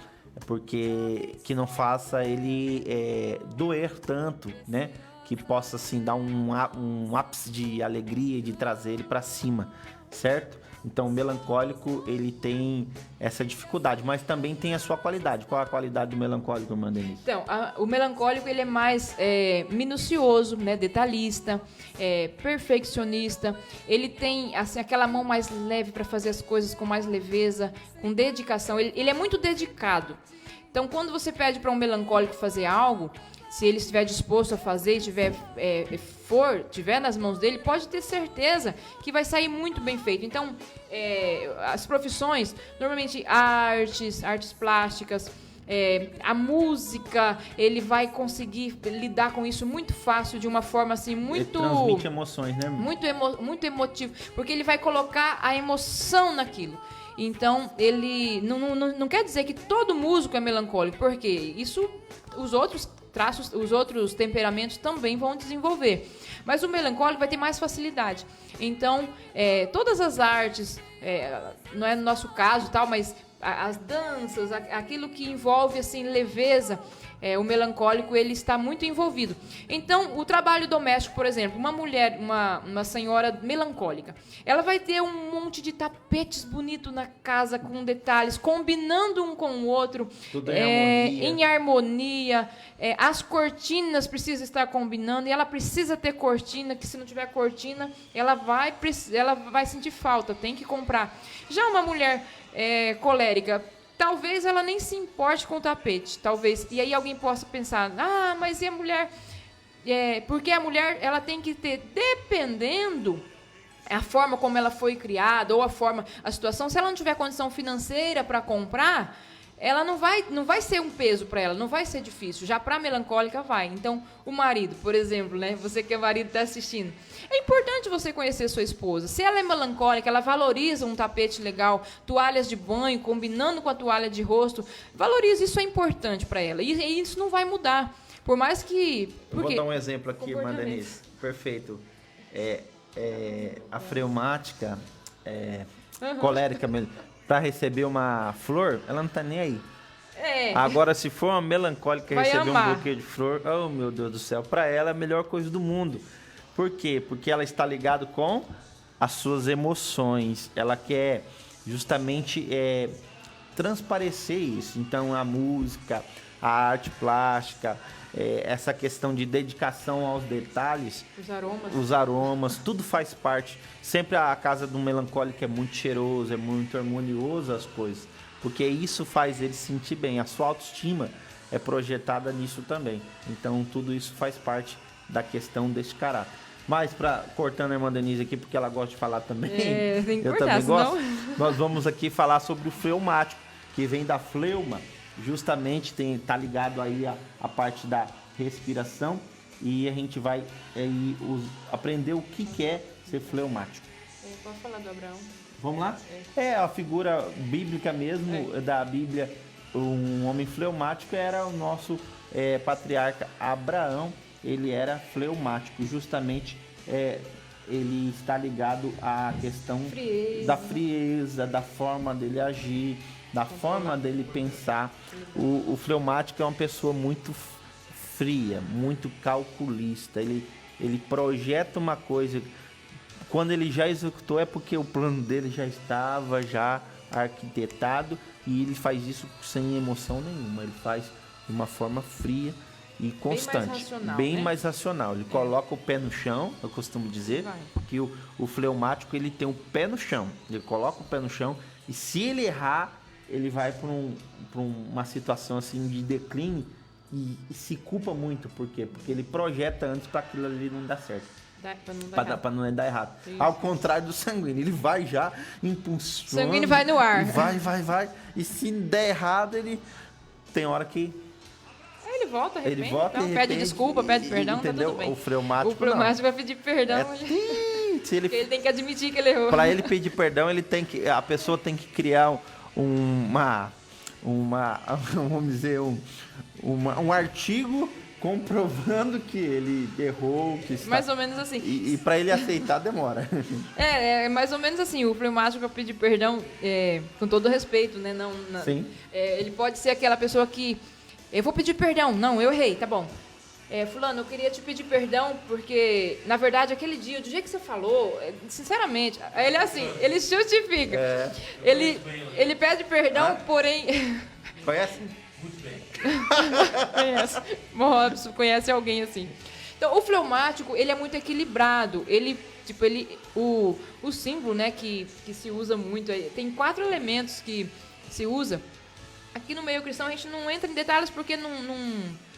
porque que não faça ele doer tanto, né? Que possa assim dar um ápice de alegria, de trazer ele para cima, certo? Então o melancólico ele tem essa dificuldade, mas também tem a sua qualidade. Qual a qualidade do melancólico, irmã Denise? Então, o melancólico ele é mais minucioso, né, detalhista, perfeccionista. Ele tem assim, aquela mão mais leve para fazer as coisas com mais leveza, com dedicação. Ele é muito dedicado. Então, quando você pede para um melancólico fazer algo, se ele estiver disposto a fazer e tiver nas mãos dele, pode ter certeza que vai sair muito bem feito. Então, as profissões, normalmente artes plásticas, a música, ele vai conseguir lidar com isso muito fácil, de uma forma assim, muito... Ele transmite emoções, né? Muito emotivo, porque ele vai colocar a emoção naquilo. Então, ele não quer dizer que todo músico é melancólico, porque isso os outros traços, os outros temperamentos também vão desenvolver. Mas o melancólico vai ter mais facilidade. Então, todas as artes, não é no nosso caso tal, mas as danças, aquilo que envolve assim leveza, o melancólico ele está muito envolvido. Então, o trabalho doméstico, por exemplo, uma mulher, uma senhora melancólica, ela vai ter um monte de tapetes bonitos na casa com detalhes, combinando um com o outro, tudo em harmonia. As cortinas precisam estar combinando e ela precisa ter cortina, que se não tiver cortina, ela vai sentir falta, tem que comprar. Já uma mulher colérica, talvez ela nem se importe com o tapete, talvez. E aí alguém possa pensar, mas e a mulher? Porque a mulher, ela tem que ter, dependendo a forma como ela foi criada, ou a situação, se ela não tiver condição financeira para comprar, ela não vai ser um peso para ela, não vai ser difícil. Já para a melancólica vai. Então, o marido, por exemplo, né? Você que é marido está assistindo. É importante você conhecer sua esposa. Se ela é melancólica, ela valoriza um tapete legal, toalhas de banho, combinando com a toalha de rosto. Valoriza, isso é importante para ela. E isso não vai mudar. Por mais que... Vou dar um exemplo aqui, irmã Denise. Perfeito. A fleumática, colérica mesmo, para receber uma flor, ela não tá nem aí. Agora, se for uma melancólica receber um buquê de flor, oh meu Deus do céu, para ela é a melhor coisa do mundo. Por quê? Porque ela está ligada com as suas emoções. Ela quer justamente transparecer isso. Então, a música, a arte plástica, essa questão de dedicação aos detalhes, os aromas, tudo faz parte. Sempre a casa do melancólico é muito cheiroso, é muito harmonioso as coisas, porque isso faz ele se sentir bem. A sua autoestima é projetada nisso também. Então tudo isso faz parte da questão desse caráter. Mas cortando a irmã Denise aqui, porque ela gosta de falar também, tem que eu cortar, também gosto. senão... Nós vamos aqui falar sobre o fleumático, que vem da fleuma. Justamente tá ligado aí a parte da respiração, e a gente vai aprender o que é ser fleumático. Pode falar do Abraão. Vamos lá? A figura bíblica mesmo da Bíblia. Um homem fleumático era o nosso patriarca Abraão. Ele era fleumático, justamente ele está ligado à questão da frieza, da forma dele agir, da forma dele pensar. O fleumático é uma pessoa muito fria, muito calculista. Ele projeta uma coisa, quando ele já executou é porque o plano dele já estava arquitetado, e ele faz isso sem emoção nenhuma. Ele faz de uma forma fria e constante, bem mais racional. Ele coloca o pé no chão, eu costumo dizer que o fleumático ele tem o pé no chão. Ele coloca o pé no chão, e se ele errar, ele vai para uma situação assim de declínio, e se culpa muito. Por quê? Porque ele projeta antes para aquilo ali não dar certo. Pra não dar errado. Pra não dar errado. Isso. Ao contrário do sanguíneo, ele vai já impulsionando. O sanguíneo vai no ar. E vai. E se der errado, ele tem hora que Aí ele volta, ele arrepende, volta então, e pede arrepende, desculpa, pede perdão, entendeu? tá tudo bem. O fleumático O fleumático vai pedir perdão, se ele ele tem que admitir que ele errou. Para ele pedir perdão, a pessoa tem que criar vamos dizer, um artigo comprovando que ele errou, que está... Mais ou menos assim. E para ele aceitar demora. É mais ou menos assim, o fleumático vai pedir perdão com todo respeito, né? Sim. Ele pode ser aquela pessoa que, eu vou pedir perdão, não, eu errei, tá bom. Fulano, eu queria te pedir perdão porque, na verdade, aquele dia, do jeito que você falou, sinceramente, ele é assim, ele justifica. Ele pede perdão, porém... Conhece? Conhece. Robson conhece alguém assim. Então, o fleumático, ele é muito equilibrado. O símbolo, né, que se usa muito, tem 4 elementos que se usa. Aqui no meio cristão a gente não entra em detalhes porque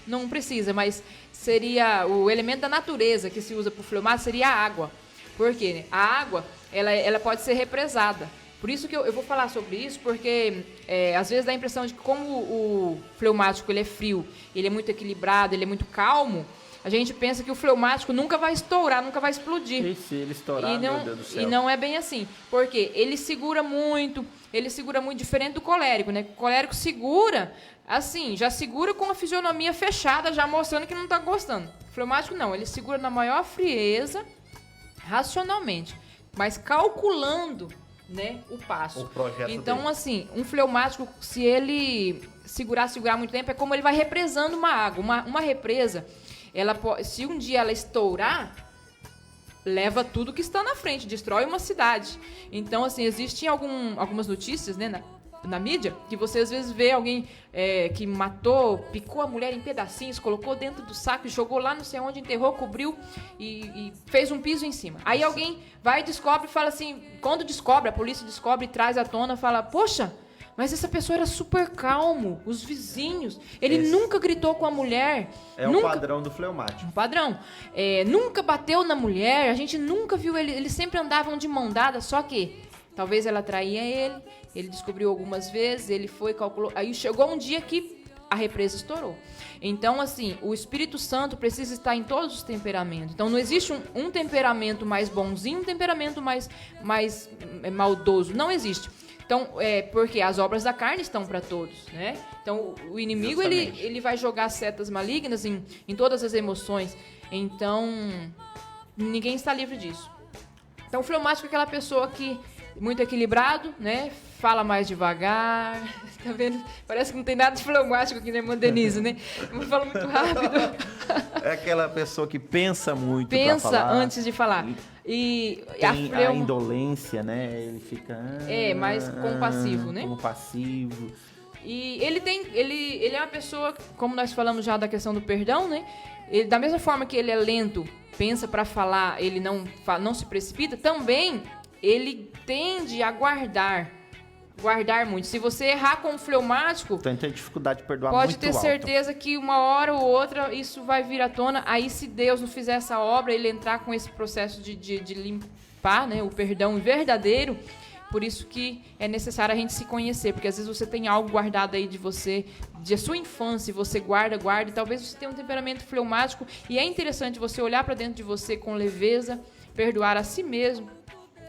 não precisa, mas seria o elemento da natureza que se usa para o fleumático seria a água. Por quê? Né? A água, ela pode ser represada. Por isso que eu vou falar sobre isso, porque às vezes dá a impressão de que como o fleumático ele é frio, ele é muito equilibrado, ele é muito calmo, a gente pensa que o fleumático nunca vai estourar, nunca vai explodir. E se ele estourar, meu Deus do céu. E não é bem assim. Porque ele segura muito diferente do colérico, né? O colérico segura, assim, já segura com a fisionomia fechada, já mostrando que não está gostando. O fleumático não, ele segura na maior frieza, racionalmente, mas calculando, né, o passo. O projeto então, dele. assim, um fleumático, se ele segurar muito tempo, é como ele vai represando uma água. Uma represa, se um dia ela estourar, leva tudo que está na frente, destrói uma cidade. Então, assim, existem algumas notícias, né, na mídia, que você às vezes vê alguém que picou a mulher em pedacinhos, colocou dentro do saco e jogou lá não sei onde, enterrou, cobriu e fez um piso em cima. Aí alguém vai e descobre e fala assim, quando descobre, a polícia descobre e traz à tona, fala, poxa, mas essa pessoa era super calmo, os vizinhos, ele nunca gritou com a mulher. O padrão do fleumático. Um padrão. Nunca bateu na mulher, a gente nunca viu ele, eles sempre andavam de mão dada, só que talvez ela traía ele descobriu algumas vezes, ele foi, calculou, aí chegou um dia que a represa estourou. Então, assim, o Espírito Santo precisa estar em todos os temperamentos. Então, não existe um temperamento mais bonzinho, um temperamento mais maldoso. Não existe. Então, porque as obras da carne estão para todos, né? Então, o inimigo, ele vai jogar setas malignas em todas as emoções. Então, ninguém está livre disso. Então, o fleumático é aquela pessoa que muito equilibrado, né? Fala mais devagar. Tá vendo? Parece que não tem nada de fleumático aqui, né, irmã Denise, né? Não fala muito rápido. É aquela pessoa que pensa muito Pensa pra falar, antes de falar. E tem a indolência, né? Ele fica... mais compassivo, né? Compassivo. E ele é uma pessoa, como nós falamos já da questão do perdão, né? Ele, da mesma forma que ele é lento, pensa para falar, ele não se precipita, também ele tende a guardar muito. Se você errar com o fleumático, Então tem dificuldade de perdoar pode muito ter alto. certeza que uma hora ou outra isso vai vir à tona. Aí, se Deus não fizer essa obra, ele entrar com esse processo de limpar, né, o perdão verdadeiro. Por isso que é necessário a gente se conhecer, porque às vezes você tem algo guardado aí de você, de sua infância, e você guarda, e talvez você tenha um temperamento fleumático, e é interessante você olhar para dentro de você com leveza, perdoar a si mesmo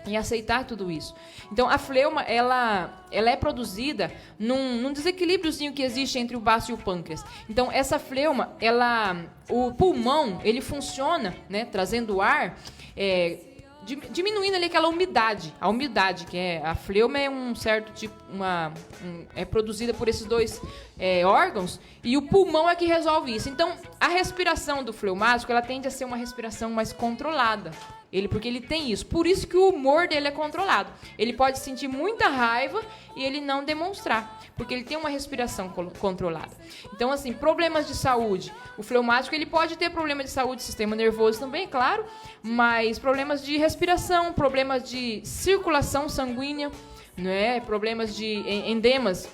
e aceitar tudo isso. Então, a fleuma, ela é produzida num desequilíbriozinho que existe entre o baço e o pâncreas. Então, essa fleuma, o pulmão, ele funciona, né, trazendo ar, diminuindo ali aquela umidade. A umidade, que a fleuma é um certo tipo, é produzida por esses dois órgãos, e o pulmão é que resolve isso. Então, a respiração do fleumático, ela tende a ser uma respiração mais controlada. Porque ele tem isso. Por isso que o humor dele é controlado. Ele pode sentir muita raiva e ele não demonstrar, porque ele tem uma respiração controlada. Então, assim, problemas de saúde. O fleumático, ele pode ter problema de saúde, sistema nervoso também, claro, mas problemas de respiração, problemas de circulação sanguínea, né? Problemas de endemas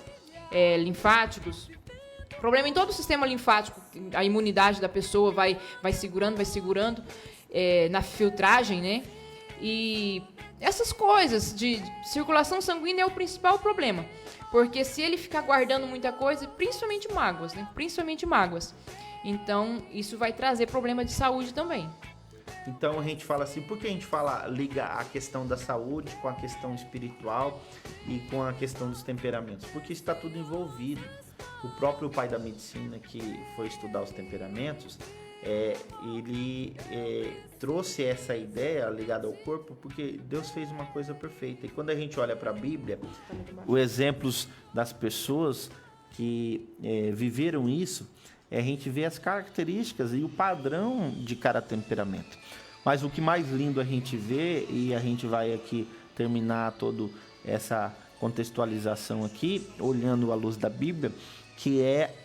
linfáticos. Problema em todo o sistema linfático, a imunidade da pessoa vai segurando, na filtragem, né? E essas coisas de circulação sanguínea é o principal problema. Porque se ele ficar guardando muita coisa, principalmente mágoas, né? Principalmente mágoas. Então, isso vai trazer problema de saúde também. Então a gente fala assim, por que a gente liga a questão da saúde com a questão espiritual e com a questão dos temperamentos? Porque está tudo envolvido. O próprio pai da medicina que foi estudar os temperamentos, ele trouxe essa ideia ligada ao corpo porque Deus fez uma coisa perfeita. E quando a gente olha para a Bíblia, os exemplos das pessoas que viveram isso, a gente vê as características e o padrão de cada temperamento. Mas o que mais lindo a gente vê, e a gente vai aqui terminar toda essa contextualização aqui, olhando à luz da Bíblia, que é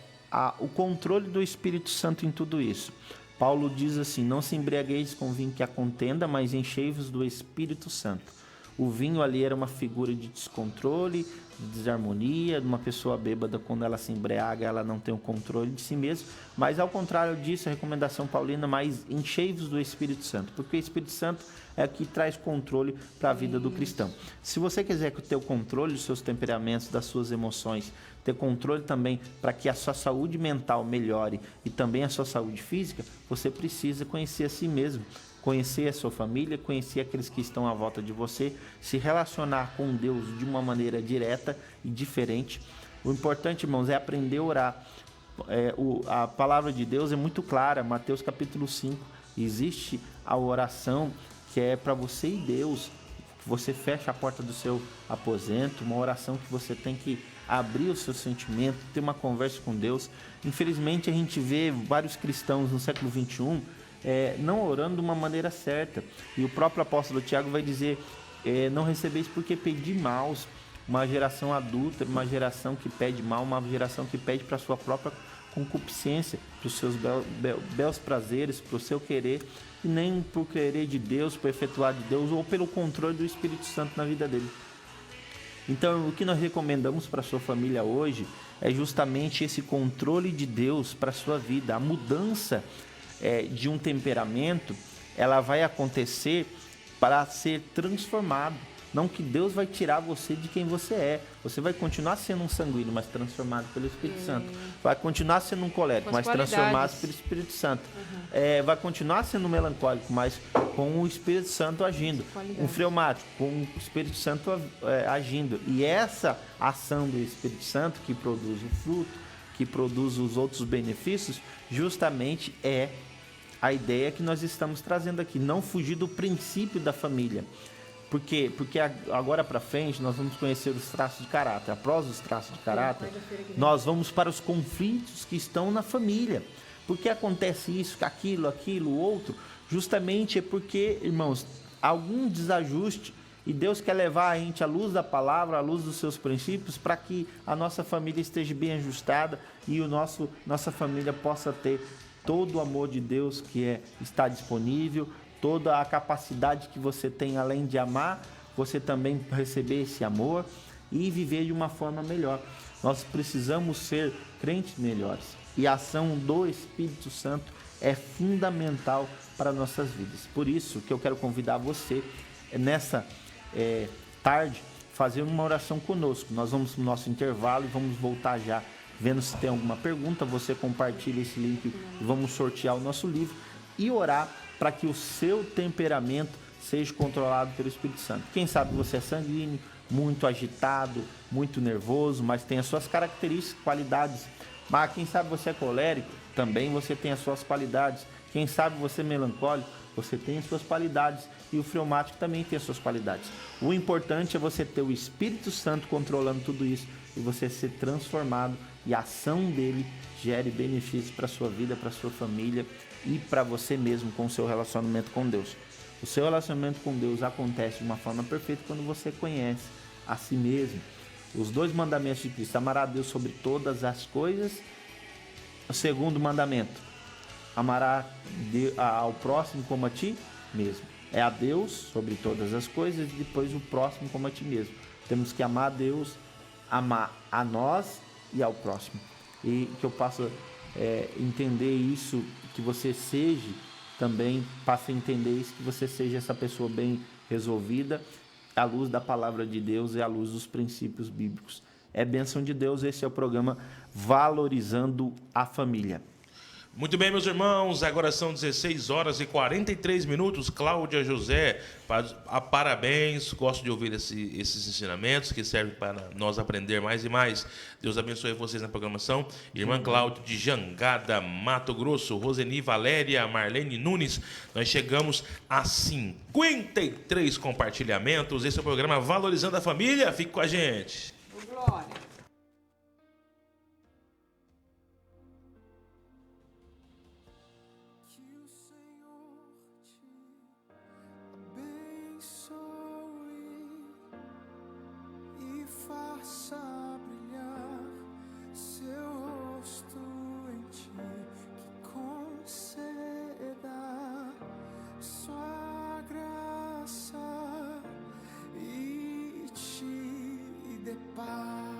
o controle do Espírito Santo em tudo isso. Paulo diz assim, não se embriagueis com vinho que há contenda, mas enchei-vos do Espírito Santo. O vinho ali era uma figura de descontrole, de desarmonia, de uma pessoa bêbada, quando ela se embriaga, ela não tem o controle de si mesma, mas ao contrário disso, a recomendação paulina, mas enchei-vos do Espírito Santo, porque o Espírito Santo é que traz controle para a vida do cristão. Se você quiser ter o controle dos seus temperamentos, das suas emoções, ter controle também para que a sua saúde mental melhore e também a sua saúde física, você precisa conhecer a si mesmo, conhecer a sua família, conhecer aqueles que estão à volta de você, se relacionar com Deus de uma maneira direta e diferente. O importante, irmãos, é aprender a orar. A palavra de Deus é muito clara, Mateus capítulo 5, existe a oração que é para você e Deus. Você fecha a porta do seu aposento, uma oração que você tem que abrir o seu sentimento, ter uma conversa com Deus. Infelizmente, a gente vê vários cristãos no século 21 não orando de uma maneira certa. E o próprio apóstolo Tiago vai dizer, não recebeis porque pedi maus. Uma geração adulta, uma geração que pede mal, uma geração que pede para a sua própria concupiscência, para os seus belos prazeres, para o seu querer, e nem por querer de Deus, por efetuar de Deus, ou pelo controle do Espírito Santo na vida dele. Então, o que nós recomendamos para a sua família hoje é justamente esse controle de Deus para a sua vida. A mudança de um temperamento, ela vai acontecer para ser transformado. Não que Deus vai tirar você de quem você é. Você vai continuar sendo um sanguíneo, mas transformado pelo Espírito Santo. Vai continuar sendo um colérico, mas transformado pelo Espírito Santo. Vai continuar sendo um melancólico, mas com o Espírito Santo agindo. Um fleumático, com o Espírito Santo agindo. E essa ação do Espírito Santo, que produz o fruto, que produz os outros benefícios, justamente é a ideia que nós estamos trazendo aqui. Não fugir do princípio da família. Por quê? Porque agora para frente nós vamos conhecer os traços de caráter. Após os traços de caráter, nós vamos para os conflitos que estão na família. Por que acontece isso, aquilo, outro? Justamente é porque, irmãos, algum desajuste, e Deus quer levar a gente à luz da palavra, à luz dos seus princípios, para que a nossa família esteja bem ajustada e nossa família possa ter todo o amor de Deus que está disponível, toda a capacidade que você tem, além de amar, você também receber esse amor e viver de uma forma melhor. Nós precisamos ser crentes melhores. E a ação do Espírito Santo é fundamental para nossas vidas. Por isso que eu quero convidar você, nessa tarde, fazer uma oração conosco. Nós vamos no nosso intervalo e vamos voltar já, vendo se tem alguma pergunta. Você compartilha esse link e vamos sortear o nosso livro e orar para que o seu temperamento seja controlado pelo Espírito Santo. Quem sabe você é sanguíneo, muito agitado, muito nervoso, mas tem as suas características, qualidades. Mas quem sabe você é colérico, também você tem as suas qualidades. Quem sabe você é melancólico, você tem as suas qualidades. E o fleumático também tem as suas qualidades. O importante é você ter o Espírito Santo controlando tudo isso e você ser transformado e a ação dele gere benefícios para a sua vida, para a sua família e para você mesmo com o seu relacionamento com Deus. O seu relacionamento com Deus acontece de uma forma perfeita quando você conhece a si mesmo. Os 2 mandamentos de Cristo: amar a Deus sobre todas as coisas. O segundo mandamento: amará ao próximo como a ti mesmo. É a Deus sobre todas as coisas e depois o próximo como a ti mesmo. Temos que amar a Deus, amar a nós e ao próximo. e que eu possa entender isso, que você seja também, passe a entender isso, que você seja essa pessoa bem resolvida, à luz da palavra de Deus e à luz dos princípios bíblicos. É bênção de Deus, esse é o programa Valorizando a Família. Muito bem, meus irmãos, agora são 16 horas e 43 minutos. Cláudia José, parabéns, gosto de ouvir esses ensinamentos que servem para nós aprender mais e mais. Deus abençoe vocês na programação. Irmã Cláudia de Jangada, Mato Grosso, Roseni Valéria, Marlene Nunes, nós chegamos a 53 compartilhamentos. Esse é o programa Valorizando a Família, fique com a gente. Glória. Faça brilhar seu rosto em ti, que conceda sua graça e te dê paz.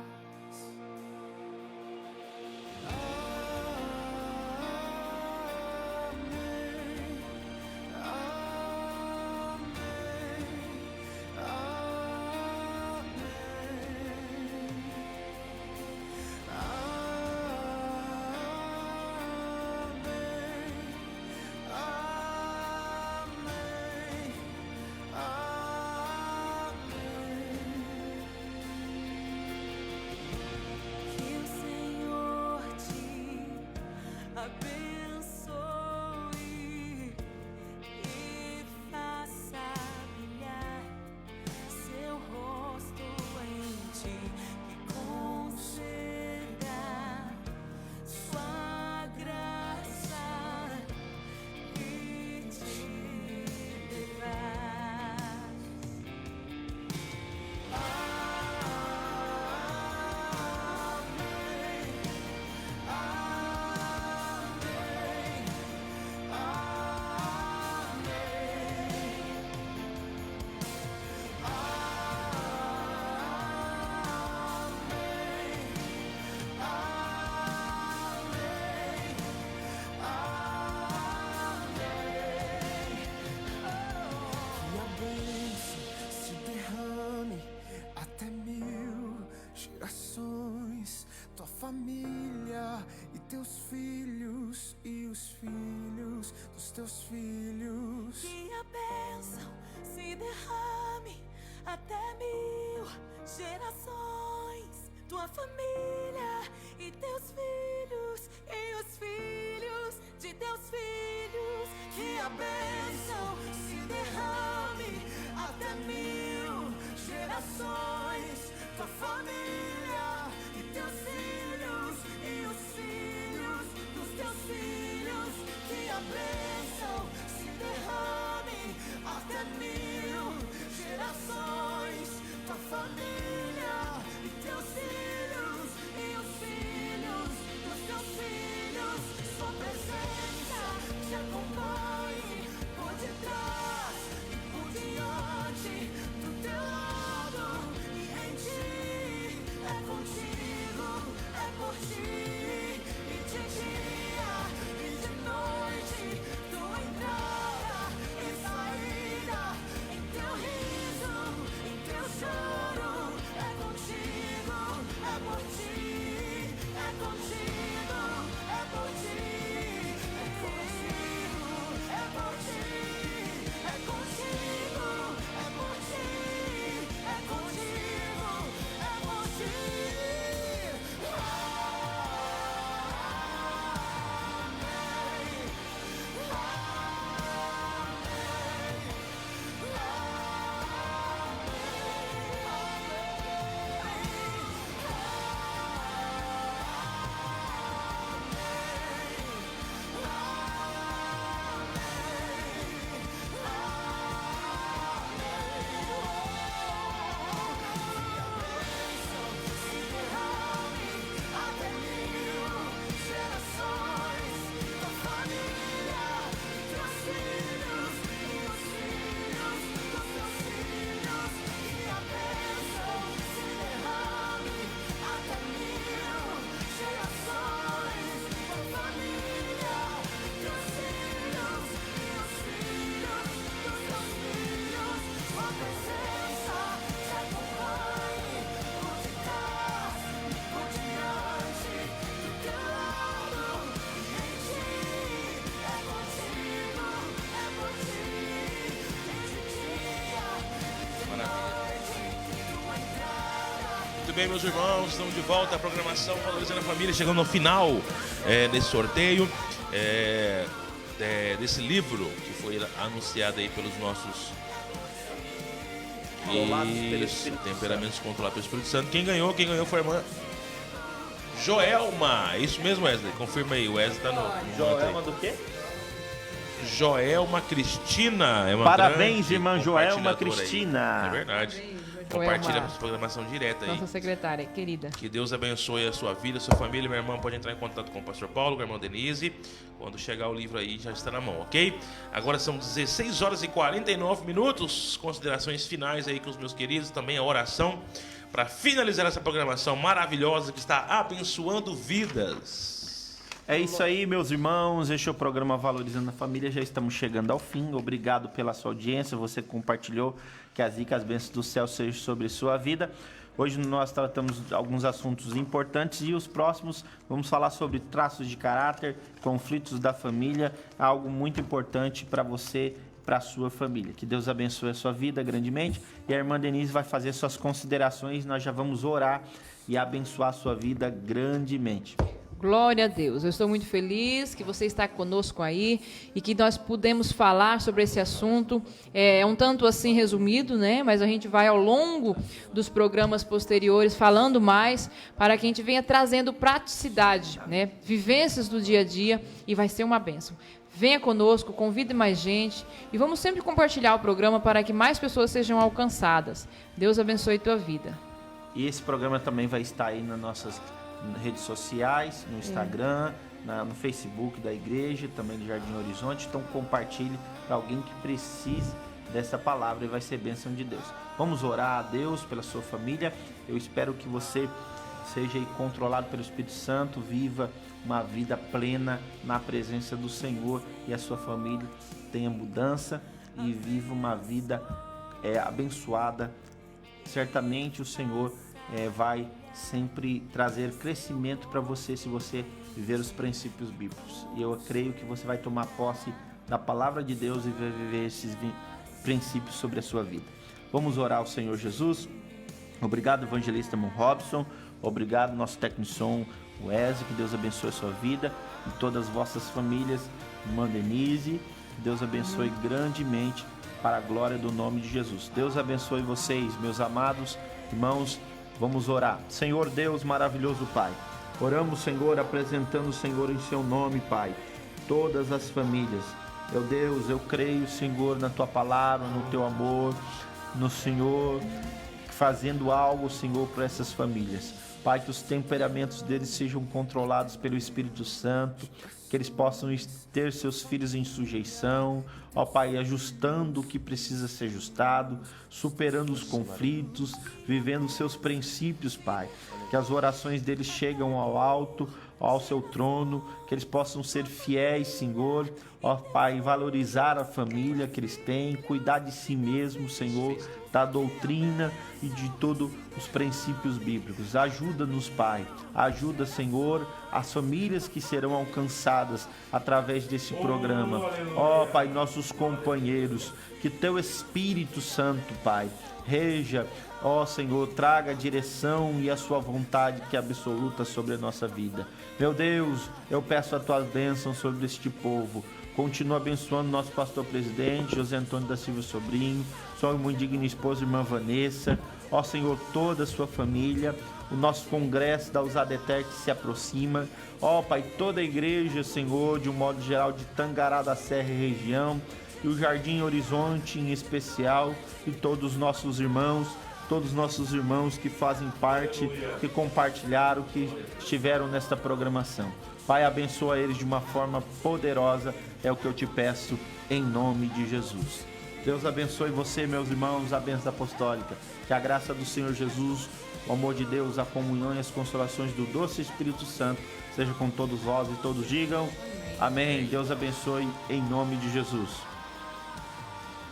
Família e teus filhos e os filhos dos teus filhos. Que a bênção se derrame até 1000 gerações. Tua família e teus filhos e os filhos de teus filhos. Que a bênção se derrame até 1000 gerações. Tua família e teus filhos e os filhos dos teus filhos. Que a bênção se derrame até 1000 gerações. Tua família e teus filhos e os filhos dos teus filhos. Sua presença te acompanhe por detrás e por diante, do teu lado e em ti. Muito bem, meus irmãos, estamos de volta à programação Valorizando a Família, chegando ao final desse sorteio, desse livro que foi anunciado aí pelos nossos temperamentos controlados pelo Espírito Santo. Quem ganhou foi a irmã Joelma. É isso mesmo, Wesley? Confirma aí, o Wesley tá no Joelma do quê? Joelma Cristina. É uma Parabéns, grande irmã Joelma compartilhadora aí. Cristina. É verdade. Parabéns, Compartilha Joelma, essa programação direta aí. nossa secretária querida. Que Deus abençoe a sua vida, a sua família. Minha irmã pode entrar em contato com o pastor Paulo, com a irmã Denise. Quando chegar o livro aí, já está na mão, ok? Agora são 16 horas e 49 minutos. Considerações finais aí com os meus queridos. Também a oração para finalizar essa programação maravilhosa que está abençoando vidas. É isso aí, meus irmãos. Este é o programa Valorizando a Família. Já estamos chegando ao fim. Obrigado pela sua audiência. Você compartilhou. Que as ricas as bênçãos do céu sejam sobre sua vida. Hoje nós tratamos alguns assuntos importantes e os próximos vamos falar sobre traços de caráter, conflitos da família, algo muito importante para você, para a sua família. Que Deus abençoe a sua vida grandemente. E a irmã Denise vai fazer suas considerações. Nós já vamos orar e abençoar a sua vida grandemente. Glória a Deus. Eu estou muito feliz que você está conosco aí e que nós pudemos falar sobre esse assunto. É um tanto assim resumido, né? Mas a gente vai ao longo dos programas posteriores falando mais para que a gente venha trazendo praticidade, né? Vivências do dia a dia e vai ser uma bênção. Venha conosco, convide mais gente e vamos sempre compartilhar o programa para que mais pessoas sejam alcançadas. Deus abençoe tua vida. E esse programa também vai estar aí nas nossas redes sociais, no Instagram, no Facebook da igreja, também do Jardim Horizonte. Então compartilhe para alguém que precise dessa palavra e vai ser bênção de Deus. Vamos orar a Deus pela sua família. Eu espero que você seja aí controlado pelo Espírito Santo, viva uma vida plena na presença do Senhor e a sua família tenha mudança e viva uma vida abençoada. Certamente o Senhor vai sempre trazer crescimento para você se você viver os princípios bíblicos. E eu creio que você vai tomar posse da palavra de Deus e vai viver esses princípios sobre a sua vida. Vamos orar ao Senhor Jesus. Obrigado, evangelista Mon Robson. Obrigado, nosso técnico de som, Wesley. Que Deus abençoe a sua vida e todas as vossas famílias. Irmã Denise, que Deus abençoe grandemente para a glória do nome de Jesus. Deus abençoe vocês, meus amados irmãos. Vamos orar. Senhor Deus maravilhoso Pai, oramos, Senhor, apresentando o Senhor em seu nome, Pai, todas as famílias. Meu Deus, eu creio, Senhor, na tua palavra, no teu amor, no Senhor, fazendo algo, Senhor, para essas famílias. Pai, que os temperamentos deles sejam controlados pelo Espírito Santo, que eles possam ter seus filhos em sujeição, ó Pai, ajustando o que precisa ser ajustado, superando os conflitos, vivendo os seus princípios, Pai. Que as orações deles chegam ao alto, ao seu trono, que eles possam ser fiéis, Senhor, ó Pai, valorizar a família que eles têm, cuidar de si mesmo, Senhor, da doutrina e de todos os princípios bíblicos. Ajuda-nos, Pai, ajuda, Senhor, as famílias que serão alcançadas através desse programa. Ó Pai, nossos companheiros, que teu Espírito Santo, Pai, reja, ó Senhor, traga a direção e a sua vontade que é absoluta sobre a nossa vida. Meu Deus, eu peço a tua bênção sobre este povo. Continua abençoando nosso pastor presidente, José Antônio da Silva Sobrinho, sua muito digna esposa, irmã Vanessa, ó Senhor, toda a sua família, o nosso congresso da Usadeter que se aproxima, ó Pai, toda a igreja, Senhor, de um modo geral, de Tangará da Serra e região, e o Jardim Horizonte em especial, e todos os nossos irmãos que fazem parte, que compartilharam, que estiveram nesta programação. Pai, abençoa eles de uma forma poderosa, é o que eu te peço, em nome de Jesus. Deus abençoe você, meus irmãos, a bênção apostólica. Que a graça do Senhor Jesus, o amor de Deus, a comunhão e as consolações do doce Espírito Santo seja com todos vós e todos digam amém. Deus abençoe em nome de Jesus.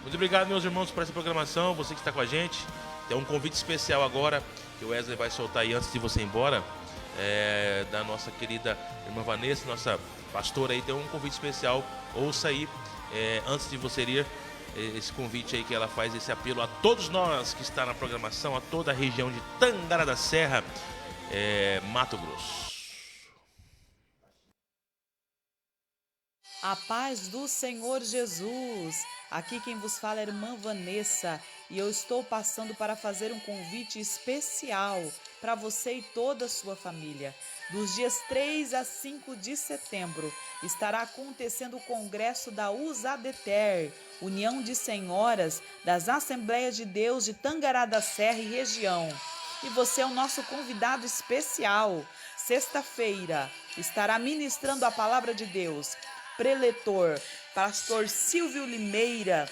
Muito obrigado, meus irmãos, por essa programação. Você que está com a gente, tem um convite especial agora que o Wesley vai soltar aí antes de você ir embora. Da nossa querida irmã Vanessa, nossa pastora aí, tem um convite especial. Ouça aí antes de você ir esse convite aí que ela faz, esse apelo a todos nós que está na programação, a toda a região de Tangará da Serra, Mato Grosso. A paz do Senhor Jesus. Aqui quem vos fala é a irmã Vanessa e eu estou passando para fazer um convite especial para você e toda a sua família. Dos dias 3 a 5 de setembro estará acontecendo o congresso da USADETER, União de Senhoras das Assembleias de Deus de Tangará da Serra e região. E você é o nosso convidado especial. Sexta-feira estará ministrando a palavra de Deus preletor, pastor Silvio Limeira,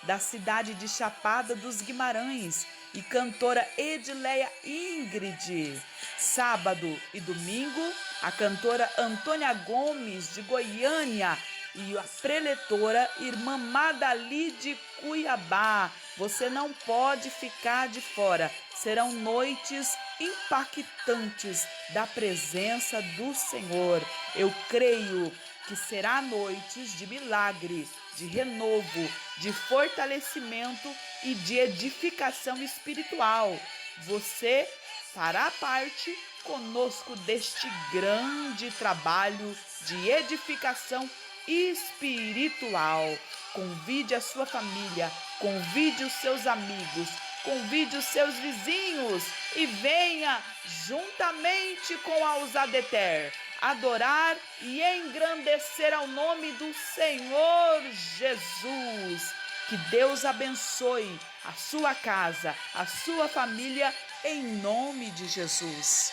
da cidade de Chapada dos Guimarães, e cantora Edileia Ingrid. Sábado e domingo, a cantora Antônia Gomes, de Goiânia, e a preletora Irmã Madali de Cuiabá. Você não pode ficar de fora. Serão noites impactantes da presença do Senhor. Eu creio que será noites de milagre, de renovo, de fortalecimento e de edificação espiritual. Você fará parte conosco deste grande trabalho de edificação espiritual. Convide a sua família, convide os seus amigos, convide os seus vizinhos e venha juntamente com a USADETER adorar e engrandecer ao nome do Senhor Jesus. Que Deus abençoe a sua casa, a sua família, em nome de Jesus.